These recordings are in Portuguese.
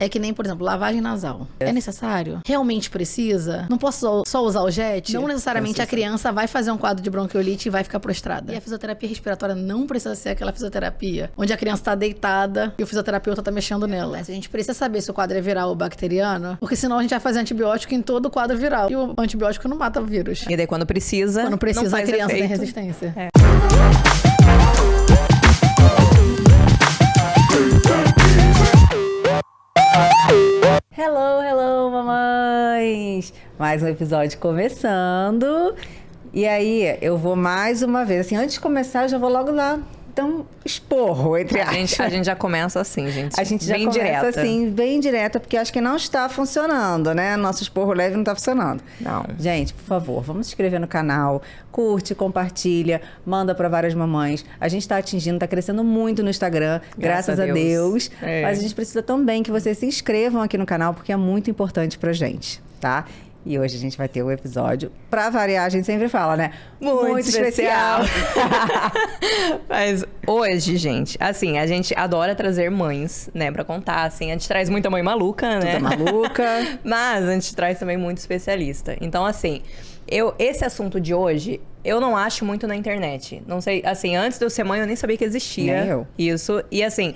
É que nem, por exemplo, lavagem nasal. É necessário? Realmente precisa? Não posso só usar o jet? Não necessariamente a criança vai fazer um quadro de bronquiolite e vai ficar prostrada. E a fisioterapia respiratória não precisa ser aquela fisioterapia onde a criança tá deitada e o fisioterapeuta tá mexendo nela. A gente precisa saber se o quadro é viral ou bacteriano, porque senão a gente vai fazer antibiótico em todo o quadro viral. E o antibiótico não mata o vírus. E daí quando precisa não a criança efeito. tem resistência. É. Hello, mamães! Mais um episódio começando. E aí, eu vou mais uma vez. Assim, antes de começar, eu já vou logo lá. Então, esporro, entre aspas. A gente já começa assim, gente. A gente já bem começa direta. assim, bem direta, porque acho que não está funcionando, né? Nosso esporro leve não está funcionando. Não. Gente, por favor, vamos se inscrever no canal, curte, compartilha, manda para várias mamães. A gente está atingindo, está crescendo muito no Instagram, graças a Deus. É. Mas a gente precisa também que vocês se inscrevam aqui no canal, porque é muito importante pra gente, tá? E hoje a gente vai ter um episódio, pra variar, a gente sempre fala, né? Muito especial. Mas hoje, gente, assim, a gente adora trazer mães, né, pra contar, assim. A gente traz muita mãe maluca, né? Toda maluca. Mas a gente traz também muito especialista. Então, assim, esse assunto de hoje, eu não acho muito na internet. Não sei, assim, antes de eu ser mãe, eu nem sabia que existia. Nem eu. Isso. E, assim,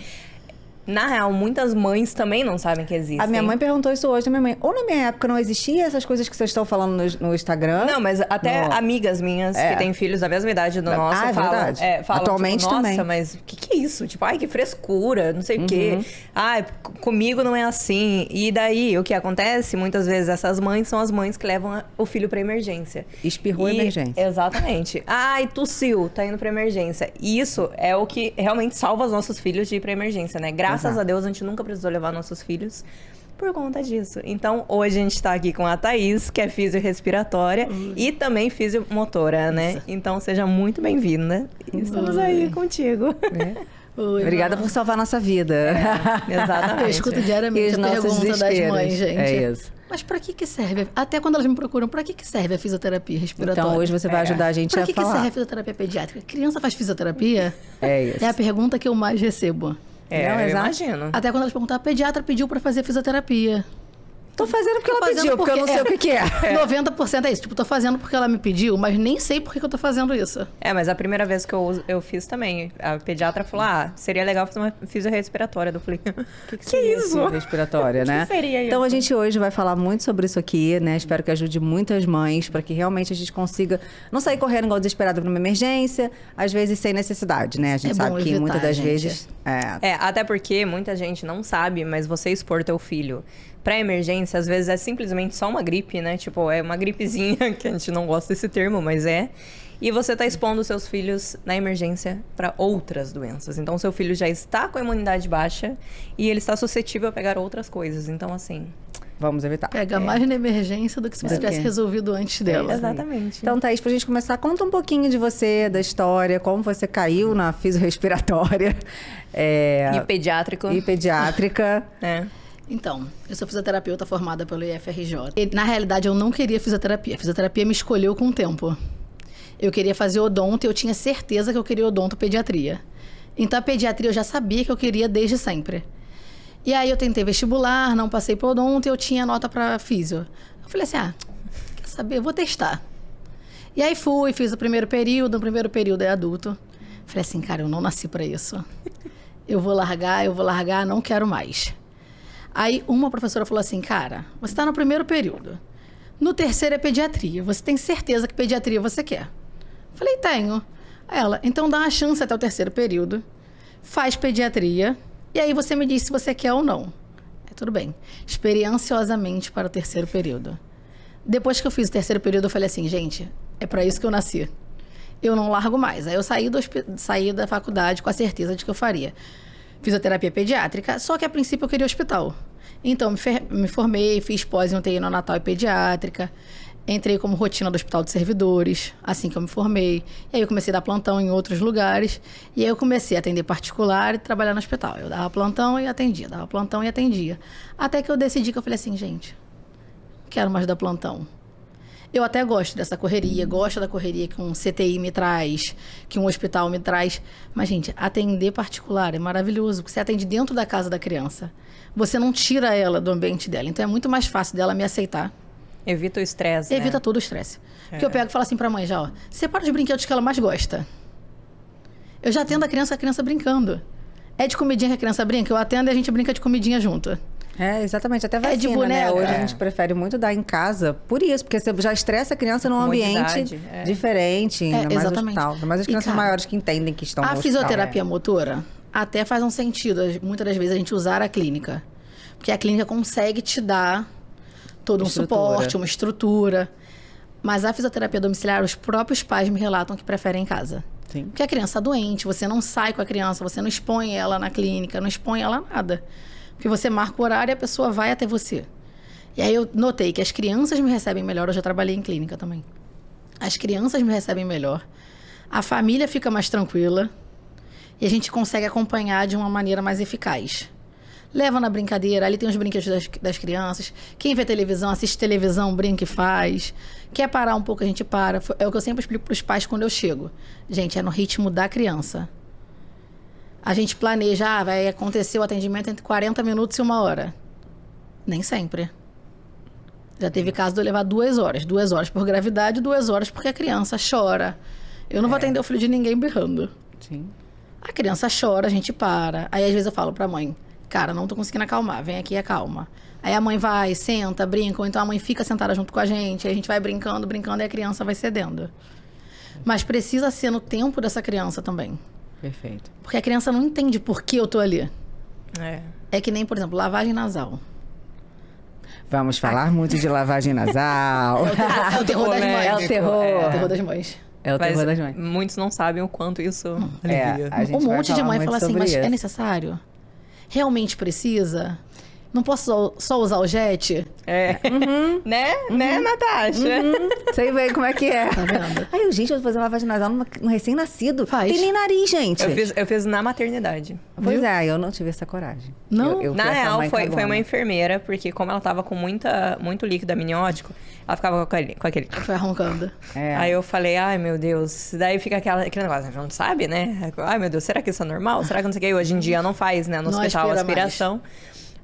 na real, muitas mães também não sabem que existem. A minha mãe perguntou isso hoje, a minha mãe. Ou na minha época não existia essas coisas que vocês estão falando no Instagram? Não, mas até amigas minhas que têm filhos da mesma idade do nosso falam, falam atualmente tipo, nossa, também. mas o que é isso? Tipo, ai, que frescura, não sei o quê. Ai, comigo não é assim. E daí, o que acontece? Muitas vezes essas mães são as mães que levam o filho pra emergência. Espirrou emergência. Exatamente. Ai, tossiu, tá indo pra emergência. E isso é o que realmente salva os nossos filhos de ir pra emergência, né? Graças a Deus, a gente nunca precisou levar nossos filhos por conta disso. Então, hoje a gente tá aqui com a Thaís, que é fisiorrespiratória e também fisiomotora, né? Então, seja muito bem-vinda. Estamos aí contigo. Oi, Obrigada por salvar a nossa vida. Exatamente. Eu escuto diariamente a pergunta das mães, gente. É isso. Mas pra que serve? Até quando elas me procuram, pra que serve a fisioterapia respiratória? Então, hoje você vai ajudar a gente pra a que falar. serve a fisioterapia pediátrica? Criança faz fisioterapia? É isso. É a pergunta que eu mais recebo. É, Não, eu exato. imagino. Até quando elas perguntam, a pediatra pediu pra fazer fisioterapia. Tô fazendo porque ela Tô fazendo pediu, porque eu não sei o que é. 90% é isso. Tipo, tô fazendo porque ela me pediu, mas nem sei por que eu tô fazendo isso. É, mas a primeira vez que eu fiz também, a pediatra falou, seria legal fazer uma fisiorrespiratória. Eu falei, que isso? Respiratória, né? Que seria isso? Então, a gente hoje vai falar muito sobre isso aqui, né? Espero que ajude muitas mães para que realmente a gente consiga não sair correndo igual desesperado para uma emergência, às vezes sem necessidade, né? A gente sabe que evitar, muitas das gente. vezes... Até porque muita gente não sabe, mas você expor teu filho pra emergência, às vezes é simplesmente só uma gripe, né? Tipo, é uma gripezinha, que a gente não gosta desse termo, mas é. E você tá expondo seus filhos na emergência para outras doenças. Então, seu filho já está com a imunidade baixa e ele está suscetível a pegar outras coisas. Então, assim... Vamos evitar. Pega mais na emergência do que se você tivesse resolvido antes dela. Exatamente. Então, Thaís, pra gente começar, conta um pouquinho de você, da história, como você caiu na fisiorrespiratória. E pediátrico. E pediátrica. Então, eu sou fisioterapeuta formada pelo IFRJ. E, na realidade, eu não queria fisioterapia. A fisioterapia me escolheu com o tempo. Eu queria fazer odonto e eu tinha certeza que eu queria odontopediatria. Então, a pediatria eu já sabia que eu queria desde sempre. E aí, eu tentei vestibular, não passei pro odonto e eu tinha nota pra físio. Eu falei assim, quer saber? Eu vou testar. E aí, fiz o primeiro período. No primeiro período é adulto. Falei assim, cara, eu não nasci pra isso. Eu vou largar, não quero mais. Aí uma professora falou assim, cara, você está no primeiro período. No terceiro é pediatria. Você tem certeza que pediatria você quer? Falei, tenho. Ela, então dá uma chance até o terceiro período. Faz pediatria. E aí você me diz se você quer ou não. Tudo bem. Esperei ansiosamente para o terceiro período. Depois que eu fiz o terceiro período, eu falei assim, gente, é para isso que eu nasci. Eu não largo mais. Aí eu saí da faculdade com a certeza de que eu faria fisioterapia pediátrica, só que a princípio eu queria hospital. Então, me formei, fiz pós em UTI neonatal e pediátrica, entrei como rotina do Hospital de Servidores, assim que eu me formei. E aí eu comecei a dar plantão em outros lugares, e aí eu comecei a atender particular e trabalhar no hospital. Eu dava plantão e atendia, Até que eu decidi que eu falei assim, gente, não quero mais dar plantão. Eu até gosto dessa correria, gosto da correria que um CTI me traz, que um hospital me traz. Mas, gente, atender particular é maravilhoso, porque você atende dentro da casa da criança. Você não tira ela do ambiente dela. Então, é muito mais fácil dela me aceitar. Evita o estresse, né? Evita todo o estresse. Porque eu pego e falo assim pra mãe já, ó, separa os brinquedos que ela mais gosta. Eu já atendo a criança brincando. É de comidinha que a criança brinca, eu atendo e a gente brinca de comidinha junto. É, exatamente. Até vacina, de boneca. né? Hoje a gente prefere muito dar em casa por isso, porque você já estressa a criança num ambiente diferente, ainda mais no hospital. Ainda mais as crianças maiores que entendem que estão no hospital. A fisioterapia motora até faz um sentido, muitas das vezes, a gente usar a clínica. Porque a clínica consegue te dar todo um suporte, uma estrutura. Mas a fisioterapia domiciliar, os próprios pais me relatam que preferem em casa. Sim. Porque a criança está doente, você não sai com a criança, você não expõe ela na clínica, não expõe ela a nada. Porque você marca o horário e a pessoa vai até você. E aí eu notei que as crianças me recebem melhor, eu já trabalhei em clínica também. As crianças me recebem melhor, a família fica mais tranquila e a gente consegue acompanhar de uma maneira mais eficaz. Leva na brincadeira, ali tem os brinquedos das crianças. Quem vê televisão, assiste televisão, brinca e faz. Quer parar um pouco, a gente para. É o que eu sempre explico para os pais quando eu chego. Gente, é no ritmo da criança. A gente planeja, vai acontecer o atendimento entre 40 minutos e 1 hora. Nem sempre. Já teve caso de eu levar 2 horas. 2 horas por gravidade, 2 horas porque a criança chora. Eu não vou atender o filho de ninguém berrando. Sim. A criança chora, a gente para. Aí às vezes eu falo pra mãe, cara, não tô conseguindo acalmar, vem aqui e acalma. Aí a mãe vai, senta, brinca, ou então a mãe fica sentada junto com a gente, aí a gente vai brincando, e a criança vai cedendo. Mas precisa ser no tempo dessa criança também. Perfeito. Porque a criança não entende por que eu tô ali. É que nem, por exemplo, lavagem nasal. Vamos falar muito de lavagem nasal. É o terror das mães. É o terror. É o terror das mães. É o terror das mães. Muitos não sabem o quanto isso alivia. A gente Um vai monte de falar mãe muito fala assim, sobre mas isso. é necessário? Realmente precisa? Não posso só usar o jet? Né, Natasha? Sei bem como é que é. Tá vendo? Aí, gente, eu vou fazer lavagem nasal num recém-nascido. Faz. Tem nem nariz, gente. Eu fiz na maternidade. Pois é, eu não tive essa coragem. Não? Eu fui Na essa real, mãe foi cagona. uma enfermeira, porque como ela tava com muito líquido amniótico, ela ficava com aquele... Foi roncando. É. Aí eu falei, ai meu Deus, daí fica aquele negócio, a gente não sabe, né? Ai meu Deus, será que isso é normal? Será que não sei o que? Hoje em dia não faz, né? No Não hospital, aspira aspiração.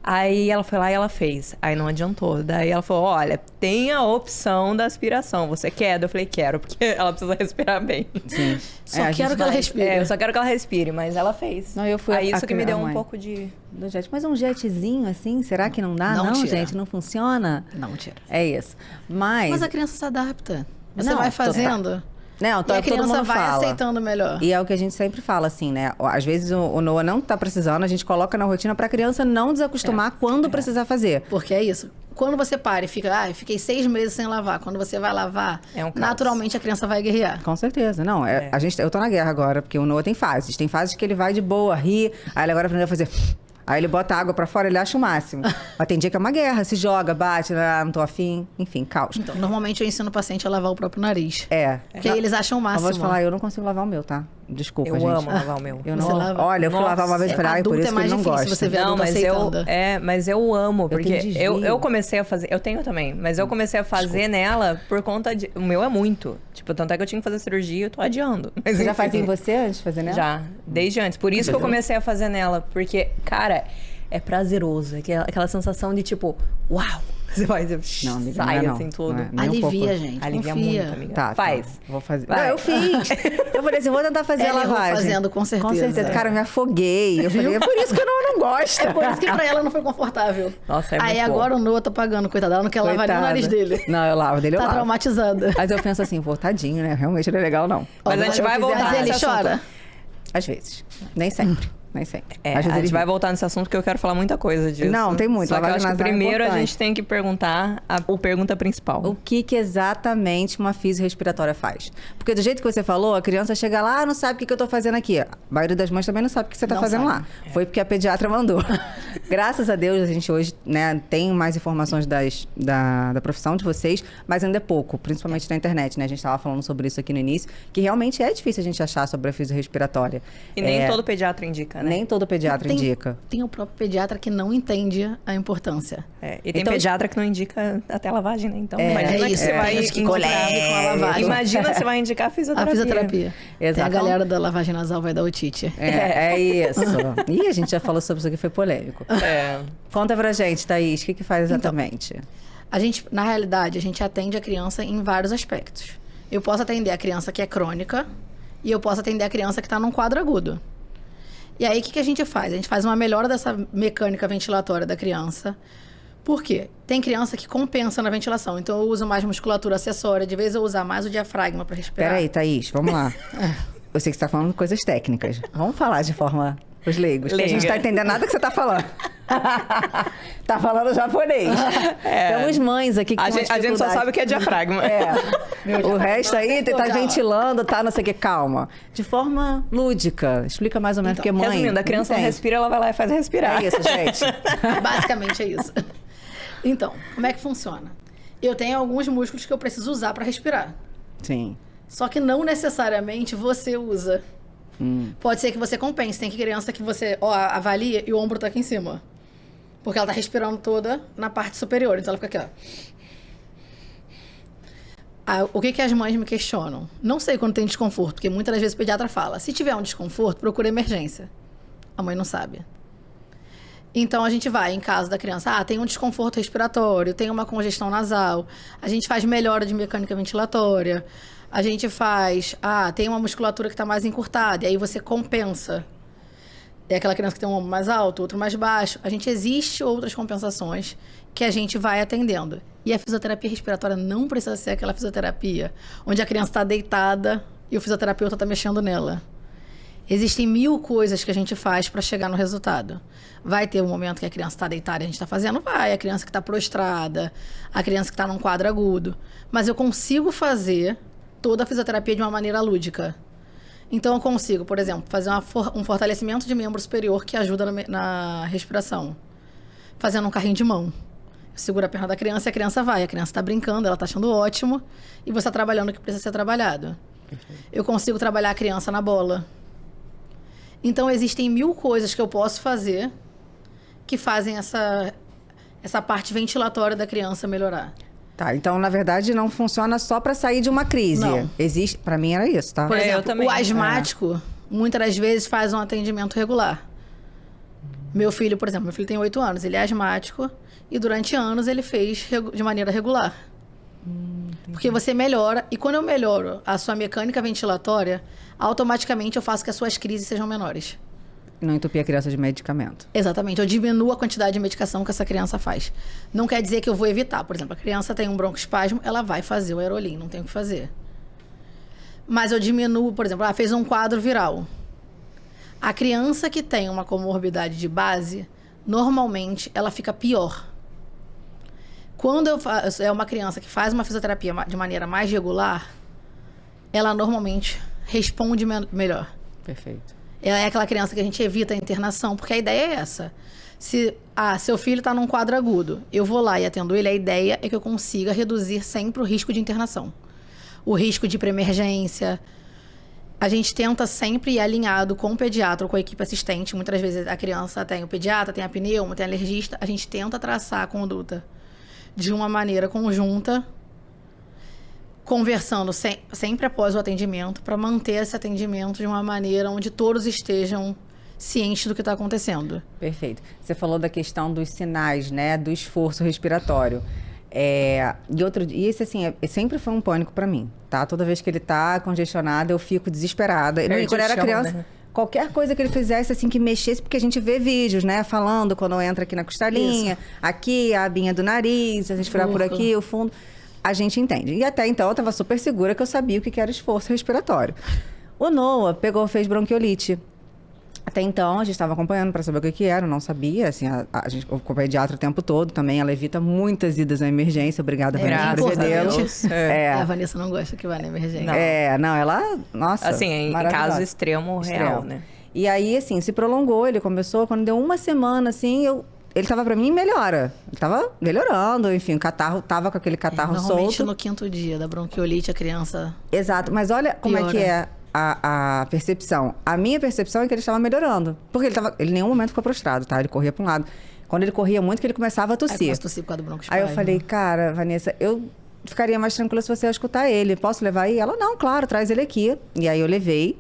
Aí ela foi lá e ela fez. Aí não adiantou. Daí ela falou, olha, tem a opção da aspiração. Você quer? Eu falei, quero, porque ela precisa respirar bem. Sim. Só a quero gente que ela vai- respire. Eu só quero que ela respire, mas ela fez. Não, eu fui Aí a- isso que me a deu um mãe. pouco de... Do jet. Mas um jetzinho assim, será que não dá? Não Não, tira. gente, não funciona? Não, tira. É isso. Mas... Mas a criança se adapta. Você Não, vai total. fazendo Não, e a todo criança mundo vai fala. aceitando melhor. E é o que a gente sempre fala, assim, né? Às vezes o Noah não tá precisando, a gente coloca na rotina pra criança não desacostumar quando precisar fazer. Porque é isso. Quando você para e fica, eu fiquei 6 meses sem lavar. Quando você vai lavar, É um caos. naturalmente a criança vai guerrear. Com certeza. Não, eu tô na guerra agora, porque o Noah tem fases. Tem fases que ele vai de boa, ri, aí ele agora aprendeu a fazer... Aí ele bota água pra fora, ele acha o máximo. Mas tem dia que é uma guerra, se joga, bate, não tô afim, enfim, caos. Então, normalmente eu ensino o paciente a lavar o próprio nariz. Porque aí eles acham o Eu máximo. vou te falar, eu não consigo lavar o meu, tá? Desculpa, Eu gente. amo lavar o meu. Eu Você não, lava? olha, eu fui lavar uma vez e falei, ai, por adulto isso é que mais ele não difícil gosta. você ver Não, adulto aceitando. mas eu amo, tenho porque desvio. eu comecei a fazer, eu tenho também, mas eu comecei a fazer nela por conta de, o meu é muito, tipo, tanto é que eu tinha que fazer cirurgia e eu tô adiando. Mas, Você já enfim, fazia em você antes de fazer nela? Já, desde antes, por isso que eu comecei a fazer nela, porque, cara, é prazeroso, aquela sensação de tipo, uau, você faz, Não, amiga, sai não é não. assim tudo. Não é. Nem um Alivia, pouco. gente. Alivia confia. muito, amiga. Tá, Faz. tá, vou fazer. Vai. Não, eu fiz. Eu falei assim, vou tentar fazer a Ela errou lavagem. fazendo, com certeza. Com certeza. Cara, eu me afoguei. Eu falei, é por isso que eu não gosto. É por isso que pra ela não foi confortável. Nossa, é Aí muito bom. agora o Noah tá pagando, coitada. Ela não quer lavar nem o nariz dele. Não, eu lavo dele, eu Tá lavo. traumatizada. Mas eu penso assim, pô, tadinho, né? Realmente não é legal, não. Mas a gente vai voltar Mas ele nesse assunto. chora. Às vezes. Nem sempre. Nem sempre. É, Às vezes a ele gente vai voltar nesse assunto que eu quero falar muita coisa disso. Não, tem muito. Só que eu Lavagem acho que nasal é primeiro a importante. gente tem que perguntar a pergunta principal. O que exatamente uma fisiorrespiratória faz? Porque do jeito que você falou, a criança chega lá, não sabe o que eu tô fazendo aqui. A maioria das mães também não sabe o que você tá Não fazendo sabe. lá. Foi porque a pediatra mandou. Graças a Deus, a gente hoje, né, tem mais informações da profissão de vocês, mas ainda é pouco, principalmente na internet, né? A gente tava falando sobre isso aqui no início, que realmente é difícil a gente achar sobre a fisiorrespiratória. E nem todo pediatra indica, indica, né? Nem todo pediatra indica. Tem o próprio pediatra que não entende a importância. E tem pediatra que não indica até lavagem, né? Então, imagina que você vai que com a lavagem. Imagina você vai indicar a fisioterapia. A fisioterapia. Exato. Tem a galera da lavagem nasal vai dar otite. É isso. Ih, a gente já falou sobre isso aqui, foi polêmico. Conta pra gente, Thaís, o que faz exatamente? Então, na realidade, a gente atende a criança em vários aspectos. Eu posso atender a criança que é crônica e eu posso atender a criança que está num quadro agudo. E aí, o que a gente faz? A gente faz uma melhora dessa mecânica ventilatória da criança. Por quê? Tem criança que compensa na ventilação. Então, eu uso mais musculatura acessória. De vez eu usar mais o diafragma para respirar. Peraí, Thaís, vamos lá. Eu sei que você está falando coisas técnicas. Vamos falar de forma... Os leigos. Porque a gente não tá entendendo nada que você tá falando. Tá falando japonês. Temos mães aqui que a gente só sabe o que é diafragma. O resto aí tá ventilando, tá não sei o que. Calma. De forma lúdica. Explica mais ou menos, porque mãe... Resumindo, a criança não respira, ela vai lá e faz respirar. É isso, gente. Basicamente é isso. Então, como é que funciona? Eu tenho alguns músculos que eu preciso usar para respirar. Sim. Só que não necessariamente você usa. Pode ser que você compense. Tem criança que você avalia e o ombro tá aqui em cima. Porque ela tá respirando toda na parte superior. Então ela fica aqui, ó. O que as mães me questionam? Não sei quando tem desconforto, porque muitas das vezes o pediatra fala, se tiver um desconforto, procura emergência. A mãe não sabe. Então a gente vai em casa da criança, tem um desconforto respiratório, tem uma congestão nasal, a gente faz melhora de mecânica ventilatória, a gente faz, tem uma musculatura que está mais encurtada, e aí você compensa. É aquela criança que tem um ombro mais alto, outro mais baixo. Existe outras compensações que a gente vai atendendo. E a fisioterapia respiratória não precisa ser aquela fisioterapia onde a criança está deitada e o fisioterapeuta está mexendo nela. Existem 1000 coisas que a gente faz para chegar no resultado. Vai ter um momento que a criança está deitada e a gente está fazendo? Vai. A criança que está prostrada, a criança que está num quadro agudo. Mas eu consigo fazer toda a fisioterapia de uma maneira lúdica. Então, eu consigo, por exemplo, fazer um fortalecimento de membro superior que ajuda na respiração. Fazendo um carrinho de mão. Eu seguro a perna da criança e a criança vai. A criança está brincando, ela está achando ótimo. E você está trabalhando o que precisa ser trabalhado. Eu consigo trabalhar a criança na bola. Então, existem 1000 coisas que eu posso fazer que fazem essa parte ventilatória da criança melhorar. Tá, então, na verdade, não funciona só para sair de uma crise. Não. Existe, para mim era isso, tá? Por exemplo, o asmático, muitas das vezes, faz um atendimento regular. Meu filho, por exemplo, tem 8 anos, ele é asmático e durante anos ele fez de maneira regular. Porque você melhora, e quando eu melhoro a sua mecânica ventilatória, automaticamente eu faço que as suas crises sejam menores. Não entupir a criança de medicamento. Exatamente, eu diminuo a quantidade de medicação que essa criança faz. Não quer dizer que eu vou evitar. Por exemplo, a criança tem um broncoespasmo, ela vai fazer o aerolim, não tem o que fazer. Mas eu diminuo, por exemplo, fez um quadro viral. A criança que tem uma comorbidade de base, normalmente ela fica pior. Quando é uma criança que faz uma fisioterapia de maneira mais regular, ela normalmente responde melhor. Perfeito. É aquela criança que a gente evita a internação, porque a ideia é essa. Se seu filho está num quadro agudo, eu vou lá e atendo ele, a ideia é que eu consiga reduzir sempre o risco de internação. O risco de ir para emergência. A gente tenta sempre ir alinhado com o pediatra ou com a equipe assistente. Muitas vezes a criança tem o pediatra, tem a pneuma, tem a alergista. A gente tenta traçar a conduta de uma maneira conjunta, conversando sempre após o atendimento, para manter esse atendimento de uma maneira onde todos estejam cientes do que está acontecendo. Perfeito. Você falou da questão dos sinais, né, do esforço respiratório. E esse, assim, sempre foi um pânico para mim, tá? Toda vez que ele tá congestionado, eu fico desesperada. Quando eu era criança, né? Qualquer coisa que ele fizesse, assim, que mexesse, porque a gente vê vídeos, né, falando quando entra aqui na costelinha, aqui, a abinha do nariz, a gente virar por aqui, o fundo... A gente entende. E até então eu estava super segura que eu sabia o que era esforço respiratório. O Noah fez bronquiolite. Até então a gente estava acompanhando para saber o que era, eu não sabia. Assim, a gente com o pediatra o tempo todo também. Ela evita muitas idas à emergência. Obrigada, Vanessa, por ver A Vanessa não gosta que vá na emergência. Ela, nossa. Assim, em caso extremo, real, né? E aí, assim, se prolongou. Ele começou, quando deu uma semana, assim, ele tava pra mim melhora. Ele tava melhorando, enfim, o catarro tava com aquele catarro normalmente solto. No 5º dia da bronquiolite, a criança... Exato, mas olha como é que é. a percepção. A minha percepção é que ele estava melhorando. Porque ele em nenhum momento ficou prostrado, tá? Ele corria para um lado. Quando ele corria muito, que ele começava a tossir. Aí começa a tossir por causa do broncoespasmo. Aí eu falei, cara, Vanessa, eu ficaria mais tranquila se você ia escutar ele. Posso levar aí? Ela, não, claro, traz ele aqui. E aí eu levei.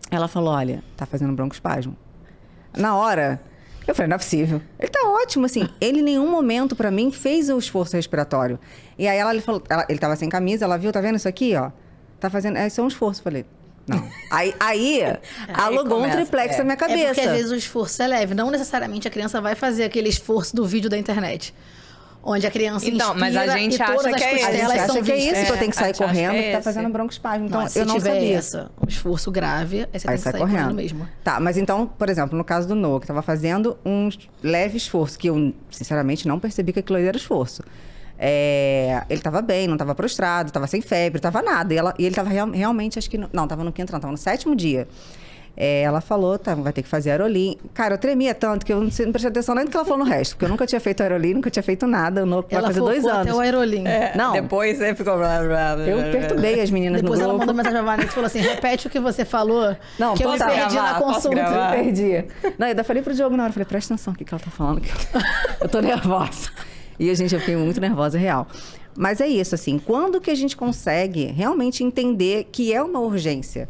Ela falou, olha, tá fazendo broncoespasmo. Na hora, eu falei, não é possível. Ele tá ótimo, assim. Ele em nenhum momento, pra mim, fez o esforço respiratório. E aí ela falou, ele tava sem camisa, ela viu, tá vendo isso aqui, ó? Tá fazendo, isso é um esforço. Eu falei, não. Aí alugou um triplex na minha cabeça. É porque às vezes o esforço é leve. Não necessariamente a criança vai fazer aquele esforço do vídeo da internet. Onde a criança Então, inspira mas a gente e todas acha as que é isso. costelas A gente são acha que é vistas. isso, que eu tenho que sair a gente acha correndo que é e tá esse. fazendo broncoespasmo. Então, Não, se eu não tiver sabia. um esforço grave, aí você tem que sair correndo mesmo. Tá, mas então, por exemplo, no caso do Noah, que tava fazendo um leve esforço, que eu, sinceramente, não percebi que aquilo ali era esforço. Ele tava bem, não tava prostrado, tava sem febre, tava nada. E ele tava realmente, acho que... Não, tava no quinto, não, tava no 7º dia. Ela falou, tá, vai ter que fazer aerolim. Cara, eu tremia tanto que eu não prestei atenção nem no que ela falou no resto. Porque eu nunca tinha feito aerolim, nunca tinha feito nada. O Noah vai fazer 2 anos. Até o aerolim. Não. Depois você ficou... Eu perturbei as meninas Depois no ela grupo. mandou mensagem pra Vanessa e falou assim, repete o que você falou, Não, que eu me posso perdi gravar? na Posso consulta. gravar? Eu perdi. Não, eu ainda falei pro Diogo na hora, falei, presta atenção no que ela tá falando, que eu tô nervosa. E, gente, eu fiquei muito nervosa, real. Mas é isso, assim, quando que a gente consegue realmente entender que é uma urgência?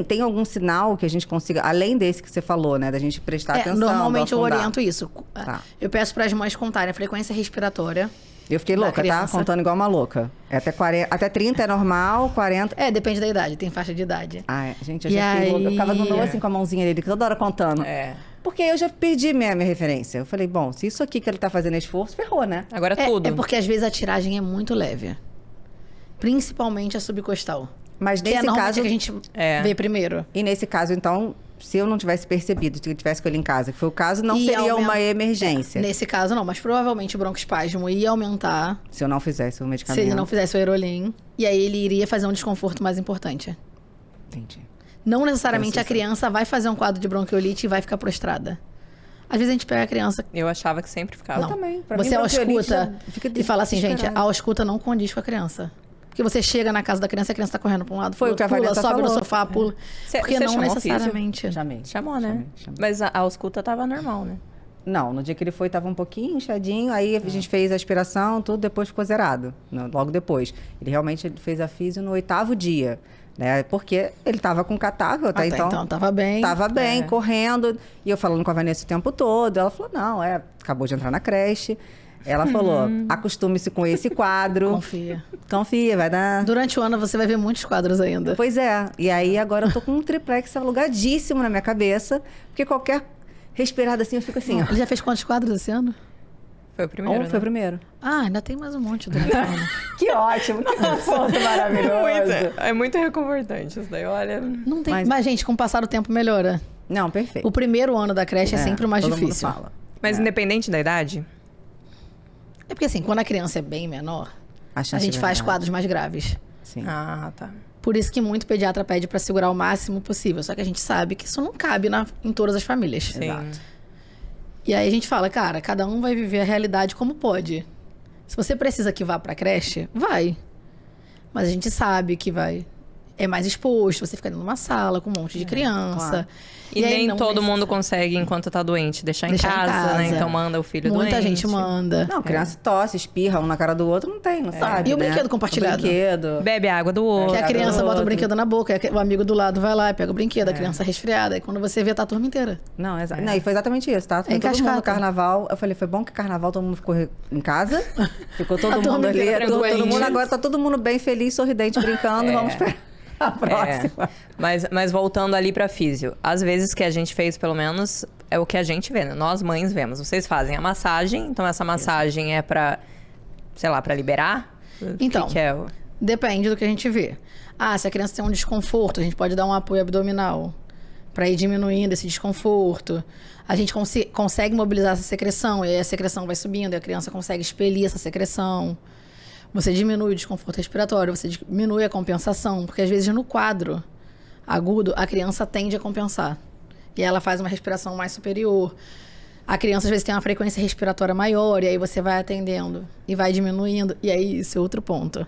Tem algum sinal que a gente consiga, além desse que você falou, né? Da gente prestar atenção, Normalmente eu aprofundar? oriento isso. Tá. Eu peço para as mães contarem a frequência respiratória. Eu fiquei da louca, tá? criança. Contando igual uma louca. Até 30 é normal, 40... Depende da idade, tem faixa de idade. Ai, gente, eu E já fiquei louca. Eu ficava no aí- Noah, assim, com a mãozinha dele, toda hora contando. Porque eu já perdi minha referência. Eu falei, bom, se isso aqui que ele tá fazendo é esforço, ferrou, né? Agora tudo. É porque às vezes a tiragem é muito leve. Principalmente a subcostal. Mas Que é nesse normalmente caso... a que a gente vê primeiro. E nesse caso, então, se eu não tivesse percebido, se eu tivesse com ele em casa, que foi o caso, não E seria aumenta- uma emergência. Nesse caso não, mas provavelmente o broncoespasmo ia aumentar Se eu não fizesse o se medicamento. ele não fizesse o aerolim. E aí ele iria fazer um desconforto mais importante. Entendi. Não necessariamente Então, a criança vai fazer um quadro de bronquiolite e vai ficar prostrada. Às vezes a gente pega a criança... Eu achava que sempre ficava. Não. também. Pra Você mim, ausculta bronquiolite já fica e fala assim, gente, desesperada. a ausculta não condiz com a criança. Porque você chega na casa da criança e a criança tá correndo pra um lado, Foi o que a pula, Vanessa sobe no falou. sofá, pula. Cê- Porque cê não chamou o necessariamente. Chamei. Chamou, né? Chamei. Mas a ausculta tava normal, né? Não, no dia que ele foi, tava um pouquinho inchadinho, aí a gente fez a aspiração, tudo, depois ficou zerado. Logo depois. Ele realmente fez a físio no 8º dia, né? Porque ele tava com catarro, até então tava bem. tava bem, correndo. E eu falando com a Vanessa o tempo todo. Ela falou, não, acabou de entrar na creche. Ela falou, acostume-se com esse quadro. Confia, vai dar... Durante o ano você vai ver muitos quadros ainda. Pois é. E aí agora eu tô com um triplex alugadíssimo na minha cabeça, porque qualquer respirada assim eu fico assim, ó. Ele já fez quantos quadros esse ano? Foi o primeiro, né? Foi o primeiro. Ah, ainda tem mais um monte durante o ano. Que ótimo, que ponto maravilhoso. É muito reconfortante isso daí, olha. Não tem... Mas, gente, com o passar do tempo melhora. Não, perfeito. O primeiro ano da creche é sempre o mais todo mundo difícil. fala. Mas independente da idade? É porque assim, quando a criança é bem menor, A a chance gente de faz verdade. quadros mais graves. Sim. Ah, tá. Por isso que muito pediatra pede pra segurar o máximo possível. Só que a gente sabe que isso não cabe em todas as famílias. Sim. Exato. E aí a gente fala, cara, cada um vai viver a realidade como pode. Se você precisa que vá pra creche, vai. Mas a gente sabe que é mais exposto, você fica dentro de uma sala com um monte de criança. claro. E aí nem não todo mundo necessa- consegue, enquanto tá doente, deixar em Deixar em casa, né? casa. Então manda o filho Muita doente. gente manda. Não, criança tosse, espirra um na cara do outro, não tem, não sabe, E o né? brinquedo compartilhado? O brinquedo. Bebe água do outro. Que a criança do bota o outro. brinquedo na boca, aí o amigo do lado vai lá e pega o brinquedo, a criança resfriada. E quando você vê, tá a turma inteira. Não, não, e foi exatamente isso, tá? Todo mundo cascata. no carnaval. Eu falei, foi bom que carnaval todo mundo ficou em casa. Ficou todo A turma mundo ali. inteira Todo doente. mundo agora tá todo mundo bem feliz, sorridente, brincando. Vamos esperar a próxima. Mas voltando ali pra físio. Às vezes que a gente fez, pelo menos, é o que a gente vê, né? Nós mães vemos. Vocês fazem a massagem, então essa massagem é pra, sei lá, pra liberar? Então, O que é o... depende do que a gente vê. Ah, se a criança tem um desconforto, a gente pode dar um apoio abdominal para ir diminuindo esse desconforto. A gente consegue mobilizar essa secreção, e aí a secreção vai subindo, e a criança consegue expelir essa secreção. Você diminui o desconforto respiratório, você diminui a compensação, porque às vezes no quadro agudo a criança tende a compensar. E ela faz uma respiração mais superior. A criança às vezes tem uma frequência respiratória maior, e aí você vai atendendo e vai diminuindo. E aí, esse é outro ponto.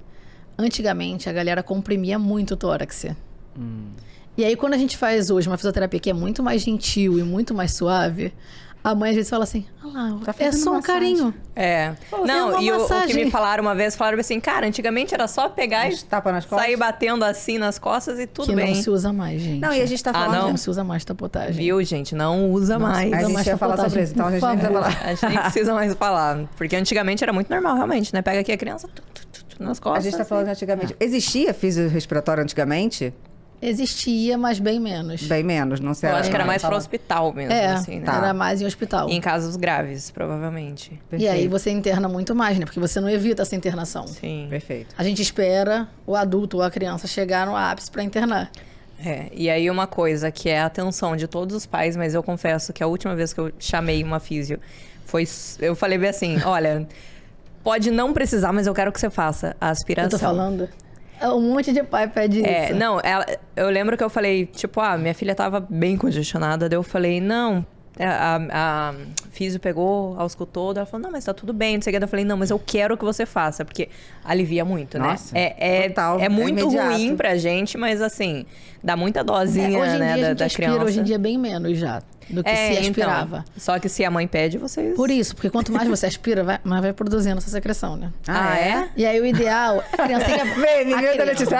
Antigamente, a galera comprimia muito o tórax. E aí, quando a gente faz hoje uma fisioterapia que é muito mais gentil e muito mais suave, a mãe às vezes fala assim, lá, Tá é fazendo só um massagem. carinho. É. Pô, Não, tem e uma o que massagem. me falaram uma vez, falaram assim, cara, antigamente era só pegar e Tapa nas costas. sair batendo assim nas costas e tudo Que bem. não se usa mais, gente. Não, e a gente tá Ah, falando... Não se usa mais tapotagem. Viu, gente? Não usa mais. A Usa gente mais ia falar tapotagem, sobre isso, então a gente por nem precisa favor. falar. A gente nem precisa mais falar. Porque antigamente era muito normal, realmente, né? Pega aqui a criança nas A costas. gente tá falando e- antigamente. Existia fisiorrespiratório antigamente? Existia, mas bem menos. Bem menos, não sei. Eu acho que era mais pro pro hospital mesmo, É, assim, né? Tá. era mais em hospital. E em casos graves, provavelmente. E aí você interna muito mais, né? Porque você não evita essa internação. Sim. Perfeito. A gente espera o adulto ou a criança chegar no ápice pra internar. É, e aí uma coisa que é a atenção de todos os pais, mas eu confesso que a última vez que eu chamei uma físio, eu falei bem assim, olha, pode não precisar, mas eu quero que você faça a aspiração. Eu tô falando. Um monte de pai pede É, isso. não, eu lembro que eu falei, tipo, minha filha tava bem congestionada, daí eu falei, não, a físio pegou, auscultou, ela falou, não, mas tá tudo bem, não sei o que. Daí eu falei, não, mas eu quero que você faça, porque alivia muito, Nossa, né? total, é muito imediato. ruim pra gente, mas assim, dá muita dosinha, hoje em né, dia a da, gente da aspira, criança. hoje em dia bem menos já do que se aspirava. Então, só que se a mãe pede, vocês... Por isso, porque quanto mais você aspira, mais vai produzindo essa secreção, né? Ah, é? E aí o ideal, a criança tem que... Vem, menina da Letícia,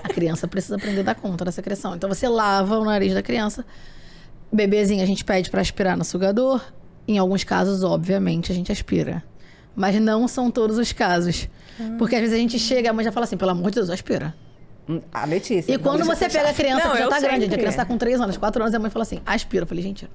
A criança precisa aprender a dar conta da secreção. Então você lava o nariz da criança. Bebezinho, a gente pede pra aspirar no sugador. Em alguns casos, obviamente, a gente aspira. Mas não são todos os casos. Porque às vezes a gente chega, a mãe já fala assim, pelo amor de Deus, aspira. A Letícia. E quando você pega a criança Não, que já eu tá grande, sempre. a criança tá com 3 anos, 4 anos, e a mãe fala assim, aspira. Eu falei, gente,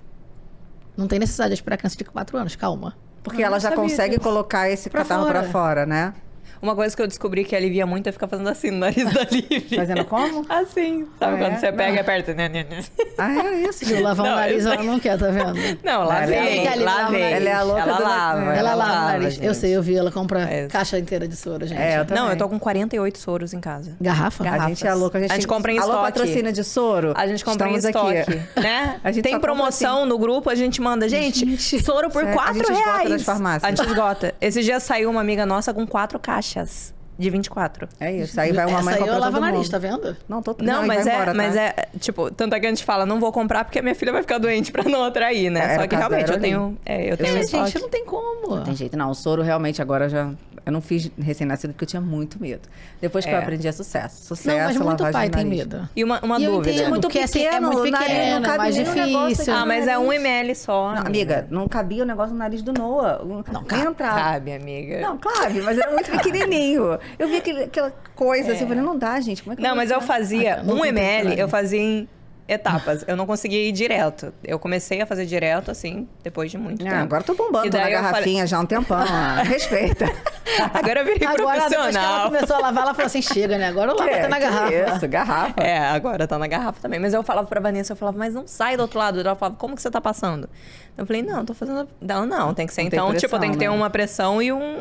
não tem necessidade de aspirar a criança de 4 anos, calma. Porque ela já sabia consegue disso. colocar esse Pra catarro fora. pra fora, né? Uma coisa que eu descobri que alivia muito é ficar fazendo assim no nariz da Lívia. Fazendo como? Assim, sabe? Ah, Quando é? você pega Não. e aperta. Ah, é isso, Viu, gente. lavar Não, o nariz isso ela não quer, tá vendo? Não, lavei, Fica ali, lava o lavei. nariz. Ela é a louca Ela do- lava. Ela lava o nariz. gente. Eu sei, eu vi, ela compra É. caixa inteira de soro, gente. É, eu também. Não, eu tô com 48 soros em casa. Garrafa? Garrafa. A gente é louca. A gente compra em Alô, estoque. patrocínio de soro? A gente compra Estamos em estoque, aqui. né? A gente Tem só compra promoção no grupo, a gente manda. Gente, soro por Sério, a R$4. gente esgota nas farmácias. A gente esgota. Esse dia saiu uma amiga nossa com 4 caixas de 24. É isso. Aí vai uma Essa mãe aí comprar eu lavo todo o nariz, mundo. tá vendo? Não, tô... Não, e mas, vai é, embora, mas tá? é, tipo, tanto é que a gente fala, não vou comprar porque a minha filha vai ficar doente pra não atrair, né? Era Só o que caso da realmente eu Aerolim. tenho, eu tenho É, estoque. gente, não tem como. Não tem jeito, não. O soro realmente agora já... Eu não fiz recém-nascido porque eu tinha muito medo. Depois que eu aprendi é sucesso. Sucesso, Não, mas muito lavagem pai de tem nariz. medo. E uma E eu dúvida. entendo, muito porque assim, é pequeno, muito o nariz não pequeno, é cabe mais nem no negócio difícil. aqui. Ah, mas é 1 ml só. Não, amiga, não cabia o negócio no nariz do Noah. Não, Nem entrava. Cabe, amiga. Não, claro, mas era muito pequenininho. Eu vi aquela coisa assim, eu falei, não dá, gente. Como é que Não, vou mas eu enfiar? fazia não 1 tem ml, coragem. eu fazia em etapas. Eu não conseguia ir direto. Eu comecei a fazer direto, assim, depois de muito tempo. Agora eu tô bombando, E tô na daí eu garrafinha já há um tempão. Respeita. Agora eu virei Agora, depois que ela profissional. começou a lavar, ela falou assim, chega, né? Agora eu lavo até na garrafa. Isso, garrafa. É, agora tá na garrafa também. Mas eu falava pra Vanessa, eu falava, mas não sai do outro lado. Ela falava, como que você tá passando? Eu falei, não, tô fazendo... Não, tem que ser. Não tem Então, pressão, tipo, tem que ter né? uma pressão e um...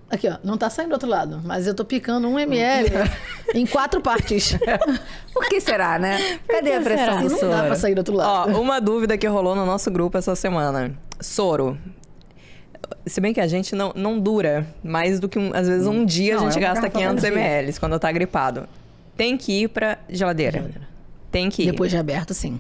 Aqui, ó, não tá saindo do outro lado, mas eu tô picando 1 ml em 4 partes. Por que será, né? Cadê a pressão do Não soro? dá pra sair do outro Ó, lado. uma dúvida que rolou no nosso grupo essa semana. Soro. Se bem que a gente não dura mais do que, às vezes, um dia Não, a gente é uma gasta garrafa 500 por dia. ml quando tá gripado. Tem que ir pra geladeira. Tem que ir. Depois de aberto, sim.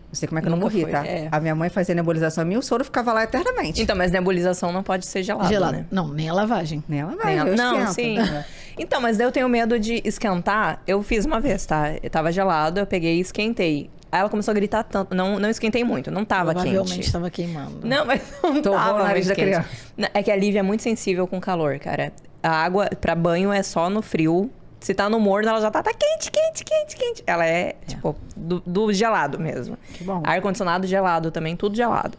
Não sei como é que eu não Nunca morri, foi, tá? é. A minha mãe fazia nebulização a mim, o soro ficava lá eternamente. Então, mas nebulização não pode ser gelado, Gelado. né? Não, nem a lavagem. Nem ela vai, Nem a- eu Não, esquento. sim. Então, mas daí eu tenho medo de esquentar. Eu fiz uma vez, tá? Eu tava gelado, eu peguei e esquentei. Aí ela começou a gritar tanto. Não esquentei muito, não tava Provavelmente quente. estava queimando. Não, mas não Torrou tava o nariz muito da quente. criança. Não, é que a Lívia é muito sensível com calor, cara. A água pra banho é só no frio. Se tá no morno, ela já tá quente, quente, quente, quente. Ela é, tipo, do gelado mesmo. Que bom. Ar-condicionado gelado também, tudo gelado.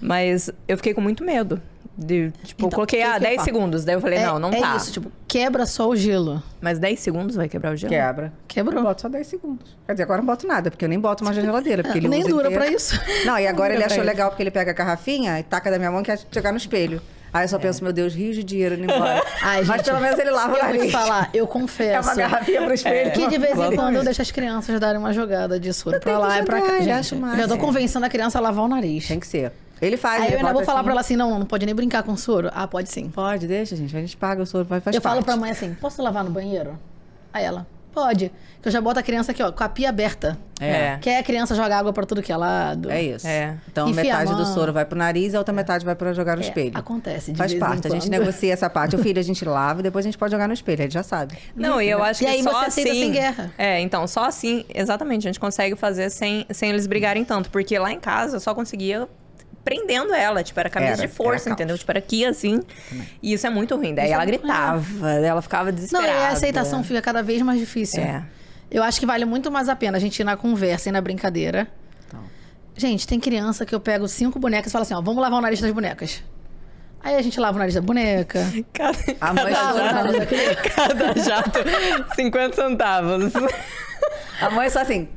Mas eu fiquei com muito medo. De, tipo, eu Então, coloquei, o que que eu 10 faço? segundos. Daí eu falei, não é tá. isso, tipo, quebra só o gelo. Mas 10 segundos vai quebrar o gelo? Quebra. Quebrou. Eu boto só 10 segundos. Quer dizer, agora eu não boto nada, porque eu nem boto mais na geladeira. Porque ele Nem usa dura inteiro. pra isso. Não, e agora ele dura achou pra legal porque ele pega a garrafinha e taca da minha mão e quer chegar no espelho. Aí eu só penso, meu Deus, rios de dinheiro indo embora. Ai, Mas gente, pelo menos ele lava o Eu vou te nariz. falar, eu É confesso. uma garrafinha pro espelho. Que de vez em Exatamente. quando eu deixo as crianças darem uma jogada de soro pra tem que lá e pra cá. jogar, Gente, acho massa. já tô convencendo a criança a lavar o nariz. Tem que ser. Ele faz, Aí ele eu ainda bota vou falar assim. pra ela assim, não pode nem brincar com soro. Ah, pode sim. Pode, deixa, gente. A gente paga o soro, faz Eu falo parte. pra mãe assim, posso lavar no banheiro? Aí ela, Pode. Que eu já boto a criança aqui, ó, com a pia aberta. Que aí a criança joga água pra tudo que é lado. É isso. É. Então, Enfia metade a do mão. soro vai pro nariz e a outra metade vai pra jogar no espelho. Acontece de Faz vez em parte, a gente quando. negocia essa parte. O filho a gente lava e depois a gente pode jogar no espelho, ele já sabe. Não, e eu acho E que aí só você aceita assim... sem guerra. Então, só assim, exatamente, a gente consegue fazer sem eles brigarem tanto. Porque lá em casa eu só conseguia prendendo ela, tipo, era camisa Era de força, caos. entendeu? Tipo, era aqui assim. E isso é muito ruim. Daí ela gritava, ela ficava Não, desesperada. e a aceitação fica cada vez mais difícil. Eu acho que vale muito mais a pena a gente ir na conversa e na brincadeira. Então. Gente, tem criança que eu pego 5 bonecas e falo assim, ó, vamos lavar o nariz das bonecas. Aí a gente lava o nariz da boneca. A mãe Lava o nariz da criança. Cada jato, 50 centavos. A mãe só assim.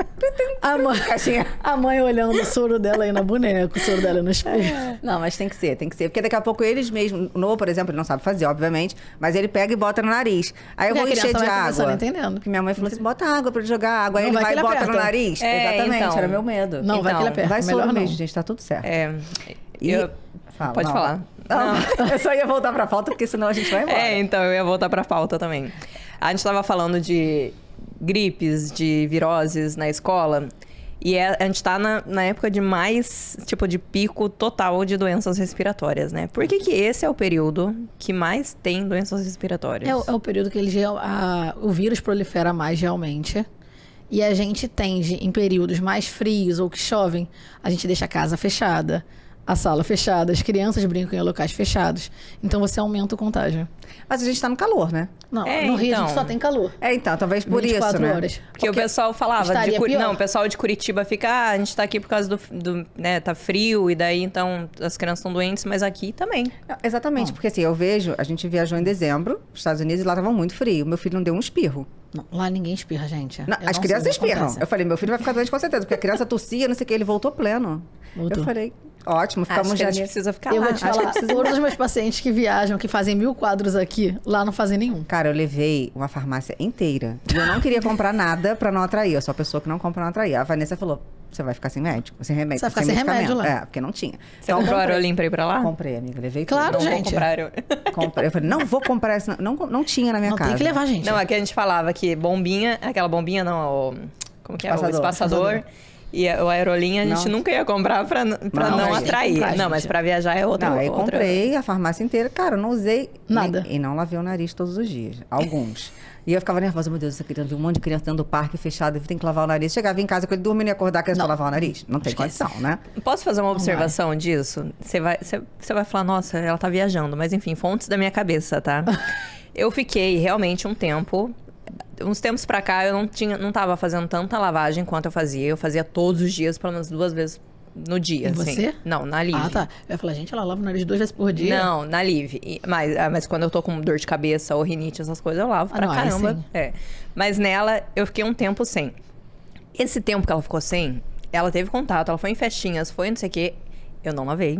Caixinha. A mãe olhando o soro dela aí na boneca, o soro dela no espelho. Não, mas tem que ser. Porque daqui a pouco eles mesmos, o Noah, por exemplo, ele não sabe fazer, obviamente, mas ele pega e bota no nariz. Aí eu Porque vou a encher criança de vai começando água. entendendo. Porque minha mãe falou assim: bota água pra ele jogar água. Aí Não ele vai vai que e ele bota no aperta. nariz. É, Exatamente, então. era meu medo. Não, vai que ele aperta. Vai Melhor soro não. mesmo, gente, tá tudo certo. Eu... Fala, Pode não. falar. Não, eu só ia voltar pra pauta, porque senão a gente vai embora. Então, eu ia voltar pra pauta também. A gente tava falando de gripes, de viroses na escola. E a gente tá na época de mais, tipo, de pico total de doenças respiratórias, né? Por que esse é o período que mais tem doenças respiratórias? É o período que o vírus prolifera mais realmente. E a gente tende, em períodos mais frios ou que chovem, a gente deixa a casa fechada, a sala fechada, as crianças brincam em locais fechados. Então você aumenta o contágio. Mas a gente tá no calor, né? Não, no Rio a então. gente só tem calor. Então, talvez por 24 isso, né? horas. Porque o pessoal falava estaria pior. Não, o pessoal de Curitiba fica, a gente tá aqui por causa do né, tá frio e daí então as crianças estão doentes, mas aqui também. Não, exatamente, porque assim, eu vejo, a gente viajou em dezembro, nos Estados Unidos, e lá tava muito frio. Meu filho não deu um espirro. Não, lá ninguém espirra, gente. Não, Eu as não crianças sei o que espirram. acontece. Eu falei, meu filho vai ficar doente com certeza, porque a criança tossia, não sei o que, ele voltou pleno. Voltou. Eu falei, ótimo, ficamos Acho que a já gente precisa ficar Eu lá. vou te Acho que falar, precisa todos os meus pacientes que viajam, que fazem 1000 quadros aqui, lá não fazem nenhum. Cara, eu levei uma farmácia inteira. E eu não queria comprar nada pra não atrair. Eu sou a pessoa que não compra pra não atrair. A Vanessa falou, você vai ficar sem médico, sem remédio. Você vai ficar sem remédio medicamento. lá. É, porque não tinha. Você comprou comprei. Aerolim pra ir pra lá? Comprei, amiga. Levei Claro, tudo. Não gente. vou comprar Aerolim. Comprei. Eu falei, não vou comprar essa. Não tinha na minha Não casa. tem que levar, gente. Não, aqui a gente falava que bombinha, aquela bombinha não, como que é? O espaçador. E o Aerolim a gente Não. nunca ia comprar pra não a gente atrair. comprar, Não, gente. mas pra viajar é outra. Não, aí outra... comprei a farmácia inteira. Cara, eu não usei Nada. E não lavei o nariz todos os dias. Alguns. E eu ficava nervosa, meu Deus, essa criança, vi um monte de criança dentro do parque fechado, tem que lavar o nariz. Chegava em casa com ele dormindo e acordar, a criança Não. pra lavar o nariz. Não tem Esquece. condição, né? Posso fazer uma observação disso? Você vai falar, nossa, ela tá viajando. Mas enfim, fontes da minha cabeça, tá? Eu fiquei realmente um tempo... Uns tempos pra cá, eu não tava fazendo tanta lavagem quanto eu fazia. Eu fazia todos os dias, pelo menos 2 vezes no dia. E assim. você? Não, na Live. Ah, tá. Eu ia falar, gente, ela lava o nariz 2 vezes por dia. Não, na Live. Mas quando eu tô com dor de cabeça ou rinite, essas coisas, eu lavo pra não, aí caramba. sim. É. Mas nela, eu fiquei um tempo sem. Esse tempo que ela ficou sem, ela teve contato, ela foi em festinhas, foi não sei o quê. Eu não lavei.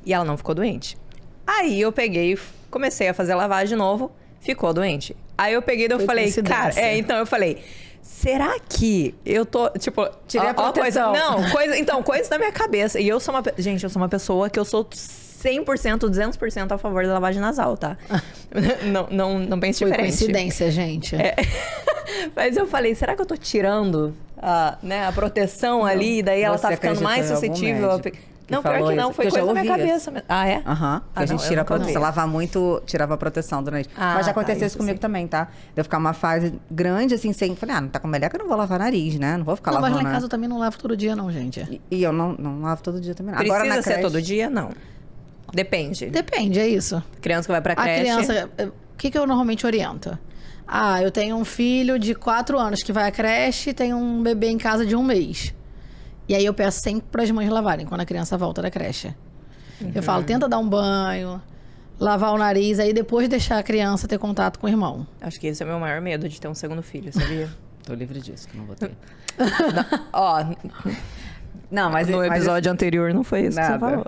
E ela não ficou doente. Aí eu peguei, comecei a fazer lavagem de novo, ficou doente. Aí eu peguei e eu Foi falei, coincidência. cara, então eu falei, será que eu tô, tipo... Tirei a proteção. Coisa da minha cabeça. E eu sou gente, eu sou uma pessoa que eu sou 100%, 200% a favor da lavagem nasal, tá? não pense Foi diferente. coincidência, gente. Mas eu falei, será que eu tô tirando a proteção ali, e daí ela Você tá ficando mais acredita em algum suscetível? médico que Não, pior falou que não, isso? foi Porque eu coisa já da minha ouvi cabeça. mesmo. Ah, é? Aham. Ah, a gente não, tira eu a nunca proteção. vi. Se lavar muito, tirava a proteção do nariz. Ah, Mas já tá, aconteceu isso isso comigo sim. também, tá? De eu ficar uma fase grande, assim, sem... Falei, não tá com meleca, eu não vou lavar nariz, né? Não vou ficar Não, mas lavando. lá em casa eu também não lavo todo dia, não, gente. E eu não lavo todo dia também, não. Precisa Agora, na ser creche, todo dia? Não. Depende. Depende, é isso. Criança que vai pra A creche... criança, o que eu normalmente oriento? Ah, eu tenho um filho de 4 anos que vai à creche e tenho um bebê em casa de 1 mês. E aí eu peço sempre para as mães lavarem quando a criança volta da creche. Eu falo, tenta dar um banho, lavar o nariz, aí depois deixar a criança ter contato com o irmão. Acho que esse é o meu maior medo de ter um segundo filho, sabia? Tô livre disso, que não vou ter. Ó, Não, mas no mas episódio anterior não foi isso que você Nada. falou.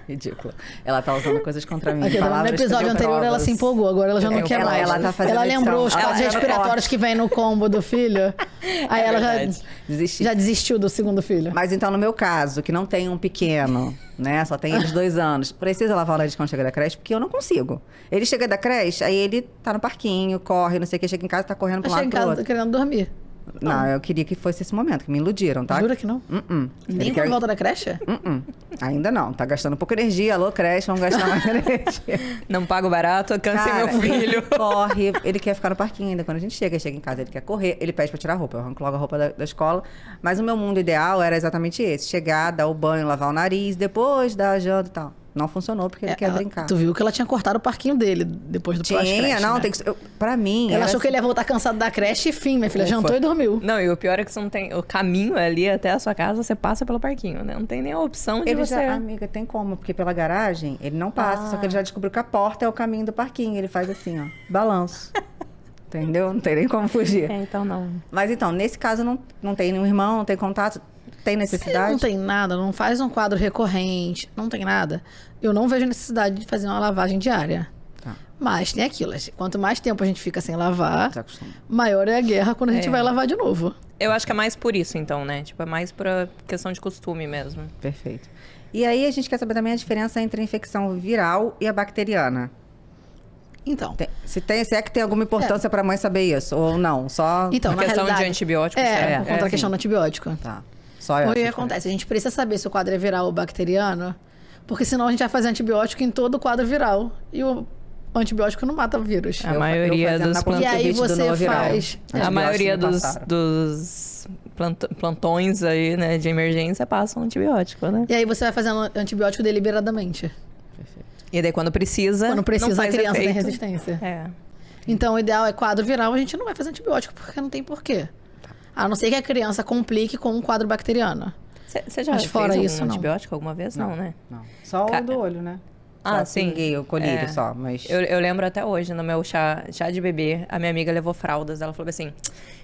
Ridículo. Ela tá usando coisas contra mim. No palavras episódio anterior ela se empolgou, agora ela já não quer mais. Ela tá fazendo Ela lembrou os edição. quadros Ela respiratórios que vem no combo do filho. Aí ela já desistiu do segundo filho. Mas então, no meu caso, que não tem um pequeno, né? Só tem eles 2 anos. Precisa lavar o leite quando chega da creche? Porque eu não consigo. Ele chega da creche, aí ele tá no parquinho, corre, não sei o que, chega em casa, tá correndo pra um lado Chega em pro casa outro. querendo dormir. Não, eu queria que fosse esse momento, que me iludiram, tá? Jura que não? Nem Ele quando quer... volta da creche? Ainda não. Tá gastando pouca energia. Alô, creche, vamos gastar mais energia. Não pago barato, cansei Cara, meu filho. ele corre, ele quer ficar no parquinho ainda. Quando a gente chega em casa, ele quer correr, ele pede pra tirar a roupa. Eu arranco logo a roupa da escola. Mas o meu mundo ideal era exatamente esse: chegar, dar o banho, lavar o nariz, depois dar a janta e tal. Não funcionou porque ele quer brincar. Tu viu que ela tinha cortado o parquinho dele depois do pós-creche, não, né? tem que. Pra mim. Ela achou que ele ia voltar cansado da creche e fim, minha filha. Jantou e dormiu. Não, e o pior é que você não tem... O caminho ali até a sua casa, você passa pelo parquinho, né? Não tem nem a opção de Ele você... já, amiga, tem como, porque pela garagem ele não passa, só que ele já descobriu que a porta é o caminho do parquinho. Ele faz assim, ó, balanço. Entendeu? Não tem nem como fugir. então não. Mas então, nesse caso, não tem nenhum irmão, não tem contato, tem necessidade? Não tem nada, não faz um quadro recorrente, não tem nada. Eu não vejo necessidade de fazer uma lavagem diária. Tá. Mas tem aquilo, quanto mais tempo a gente fica sem lavar, Desacostuma. maior é a guerra quando a gente vai lavar de novo. Eu acho que é mais por isso, então, né? Tipo, é mais pra questão de costume mesmo. Perfeito. E aí a gente quer saber também a diferença entre a infecção viral e a bacteriana. Então, Se é que tem alguma importância pra mãe saber isso, ou não, só... então A na questão realidade, de antibiótico, por certo? conta da sim. questão do antibiótico. Tá, só O essa. que acontece? A gente precisa saber se o quadro é viral ou bacteriano, porque senão a gente vai fazer antibiótico em todo o quadro viral. E o antibiótico não mata vírus. A maioria fazendo dos na plantões. E aí conjuntivite do você Noviral. faz- A maioria Antibióticos me dos, passaram. dos plantões aí, né, de emergência passam antibiótico, né? E aí você vai fazendo antibiótico deliberadamente. E daí quando precisa, Quando não precisa, a faz criança tem efeito. resistência. É. Então, o ideal é quadro viral, a gente não vai fazer antibiótico, porque não tem porquê. A não ser que a criança complique com um quadro bacteriano. Você já Mas fora fez isso, um não. antibiótico alguma vez? Não, né? Não. Só o do olho, né? Ah, Só sim. pinguei o colírio É. só, mas... Eu lembro até hoje, no meu chá de bebê, a minha amiga levou fraldas. Ela falou assim,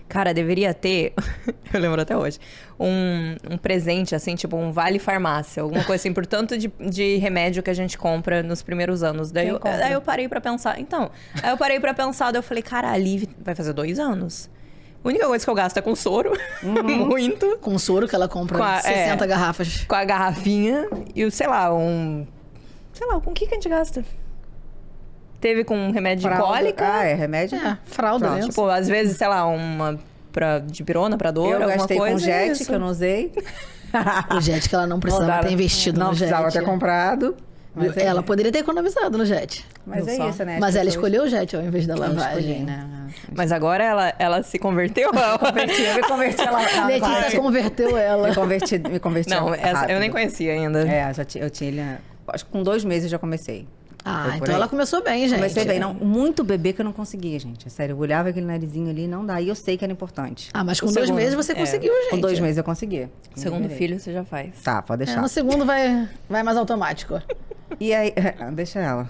cara, deveria ter... eu lembro até hoje. Um presente, assim, tipo um vale farmácia. Alguma coisa assim, por tanto de remédio que a gente compra nos primeiros anos. Daí eu parei pra pensar... Então, aí eu parei pra pensar, daí eu falei, cara, a Liv vai fazer 2 anos. A única coisa que eu gasto é com soro. Muito. Com soro que ela compra Com a- 60 garrafas. Com a garrafinha e, sei lá, com o que a gente gasta? Teve com remédio de Fralda. cólica. Ah, é remédio? Fralda Pronto. mesmo. Tipo, às vezes, sei lá, uma de pirona pra dor, Eu alguma gastei coisa. com jet, isso. que eu não usei. O jet que ela não precisava Não dá- ter investido Não no jet. precisava ter comprado. Mas Ela poderia ter economizado no jet. Mas Viu é só? isso, né? As Mas ela pessoas- escolheu o jet ao invés da Eu lavagem. escolhi, né? Mas agora ela se converteu? Eu me converti ela. Letícia converteu ela. Me converti Não, essa eu rápido. nem conhecia ainda. É, eu tinha... Acho que com 2 meses eu já comecei. Ah, Foi por então aí. ela começou bem, gente. Comecei bem. Não, muito bebê que eu não conseguia, gente. É sério, eu olhava aquele narizinho ali, não dá. E eu sei que era importante. Ah, mas com O 2 segundo. meses você É. conseguiu, gente. Com 2 meses eu consegui. Segundo Me virei. filho você já faz. Tá, pode É, deixar. no segundo vai mais automático. E aí... Deixa ela.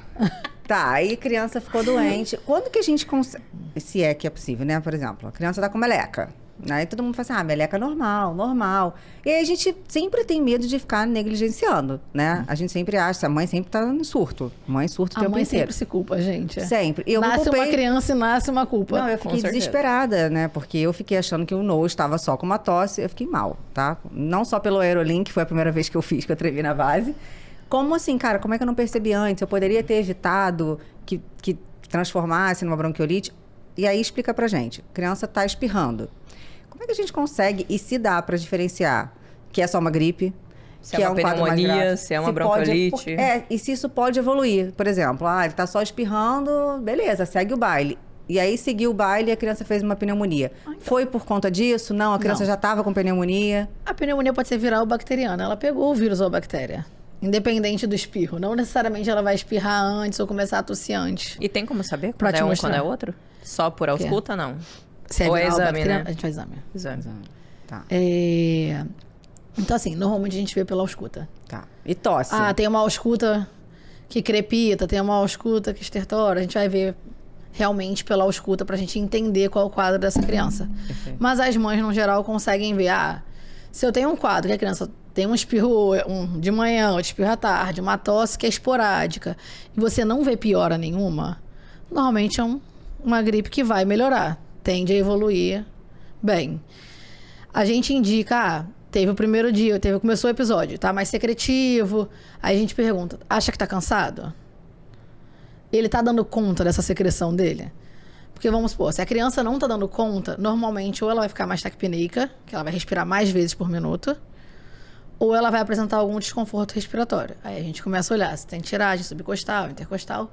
Tá, aí a criança ficou doente. Quando que a gente consegue... Se é que é possível, né? Por exemplo, a criança tá com meleca. Aí todo mundo fala assim, meleca normal. E aí a gente sempre tem medo de ficar negligenciando, né? A gente sempre acha, a mãe sempre tá no surto. Mãe surta o A tempo mãe inteiro. sempre se culpa, gente. Sempre. E eu me Nasce culpei... uma criança e nasce uma culpa. Não, eu Com fiquei certeza. desesperada, né? Porque eu fiquei achando que o Noah estava só com uma tosse. Eu fiquei mal, tá? Não só pelo Aerolink, que foi a primeira vez que eu fiz, que eu trevi na base. Como assim, cara? Como é que eu não percebi antes? Eu poderia ter evitado que transformasse numa bronquiolite? E aí explica pra gente. A criança tá espirrando. Como é que a gente consegue e se dá pra diferenciar que é só uma gripe? Se que é uma um quadro mais pneumonia, grave? se é uma pode- bronquiolite. e se isso pode evoluir. Por exemplo, ele tá só espirrando, beleza, segue o baile. E aí seguiu o baile e a criança fez uma pneumonia. Foi por conta disso? Não, a criança Não. já estava com pneumonia. A pneumonia pode ser viral ou bacteriana. Ela pegou o vírus ou a bactéria. Independente do espirro. Não necessariamente ela vai espirrar antes ou começar a tossir antes. E tem como saber Pra quando te é um e mostrar. quando é outro? Só por ausculta, não? Se é Ou é viral ou exame, bacteriana, né? a gente faz exame. Exame. Tá, Então, assim, normalmente a gente vê pela ausculta. tá. E tosse? Ah, tem uma ausculta que crepita, tem uma ausculta que estertora. A gente vai ver realmente pela ausculta pra gente entender qual é o quadro dessa criança. Perfeito. Mas as mães, no geral, conseguem ver. Se eu tenho um quadro que a criança tem um espirro de manhã, outro espirro à tarde, uma tosse que é esporádica, e você não vê piora nenhuma, normalmente é uma gripe que vai melhorar, tende a evoluir bem. A gente indica, teve o primeiro dia, começou o episódio, tá mais secretivo, aí a gente pergunta, acha que tá cansado? Ele tá dando conta dessa secreção dele? Porque vamos supor, se a criança não tá dando conta, normalmente ou ela vai ficar mais taquipneica, que ela vai respirar mais vezes por minuto, ou ela vai apresentar algum desconforto respiratório. Aí a gente começa a olhar se tem tiragem subcostal, intercostal,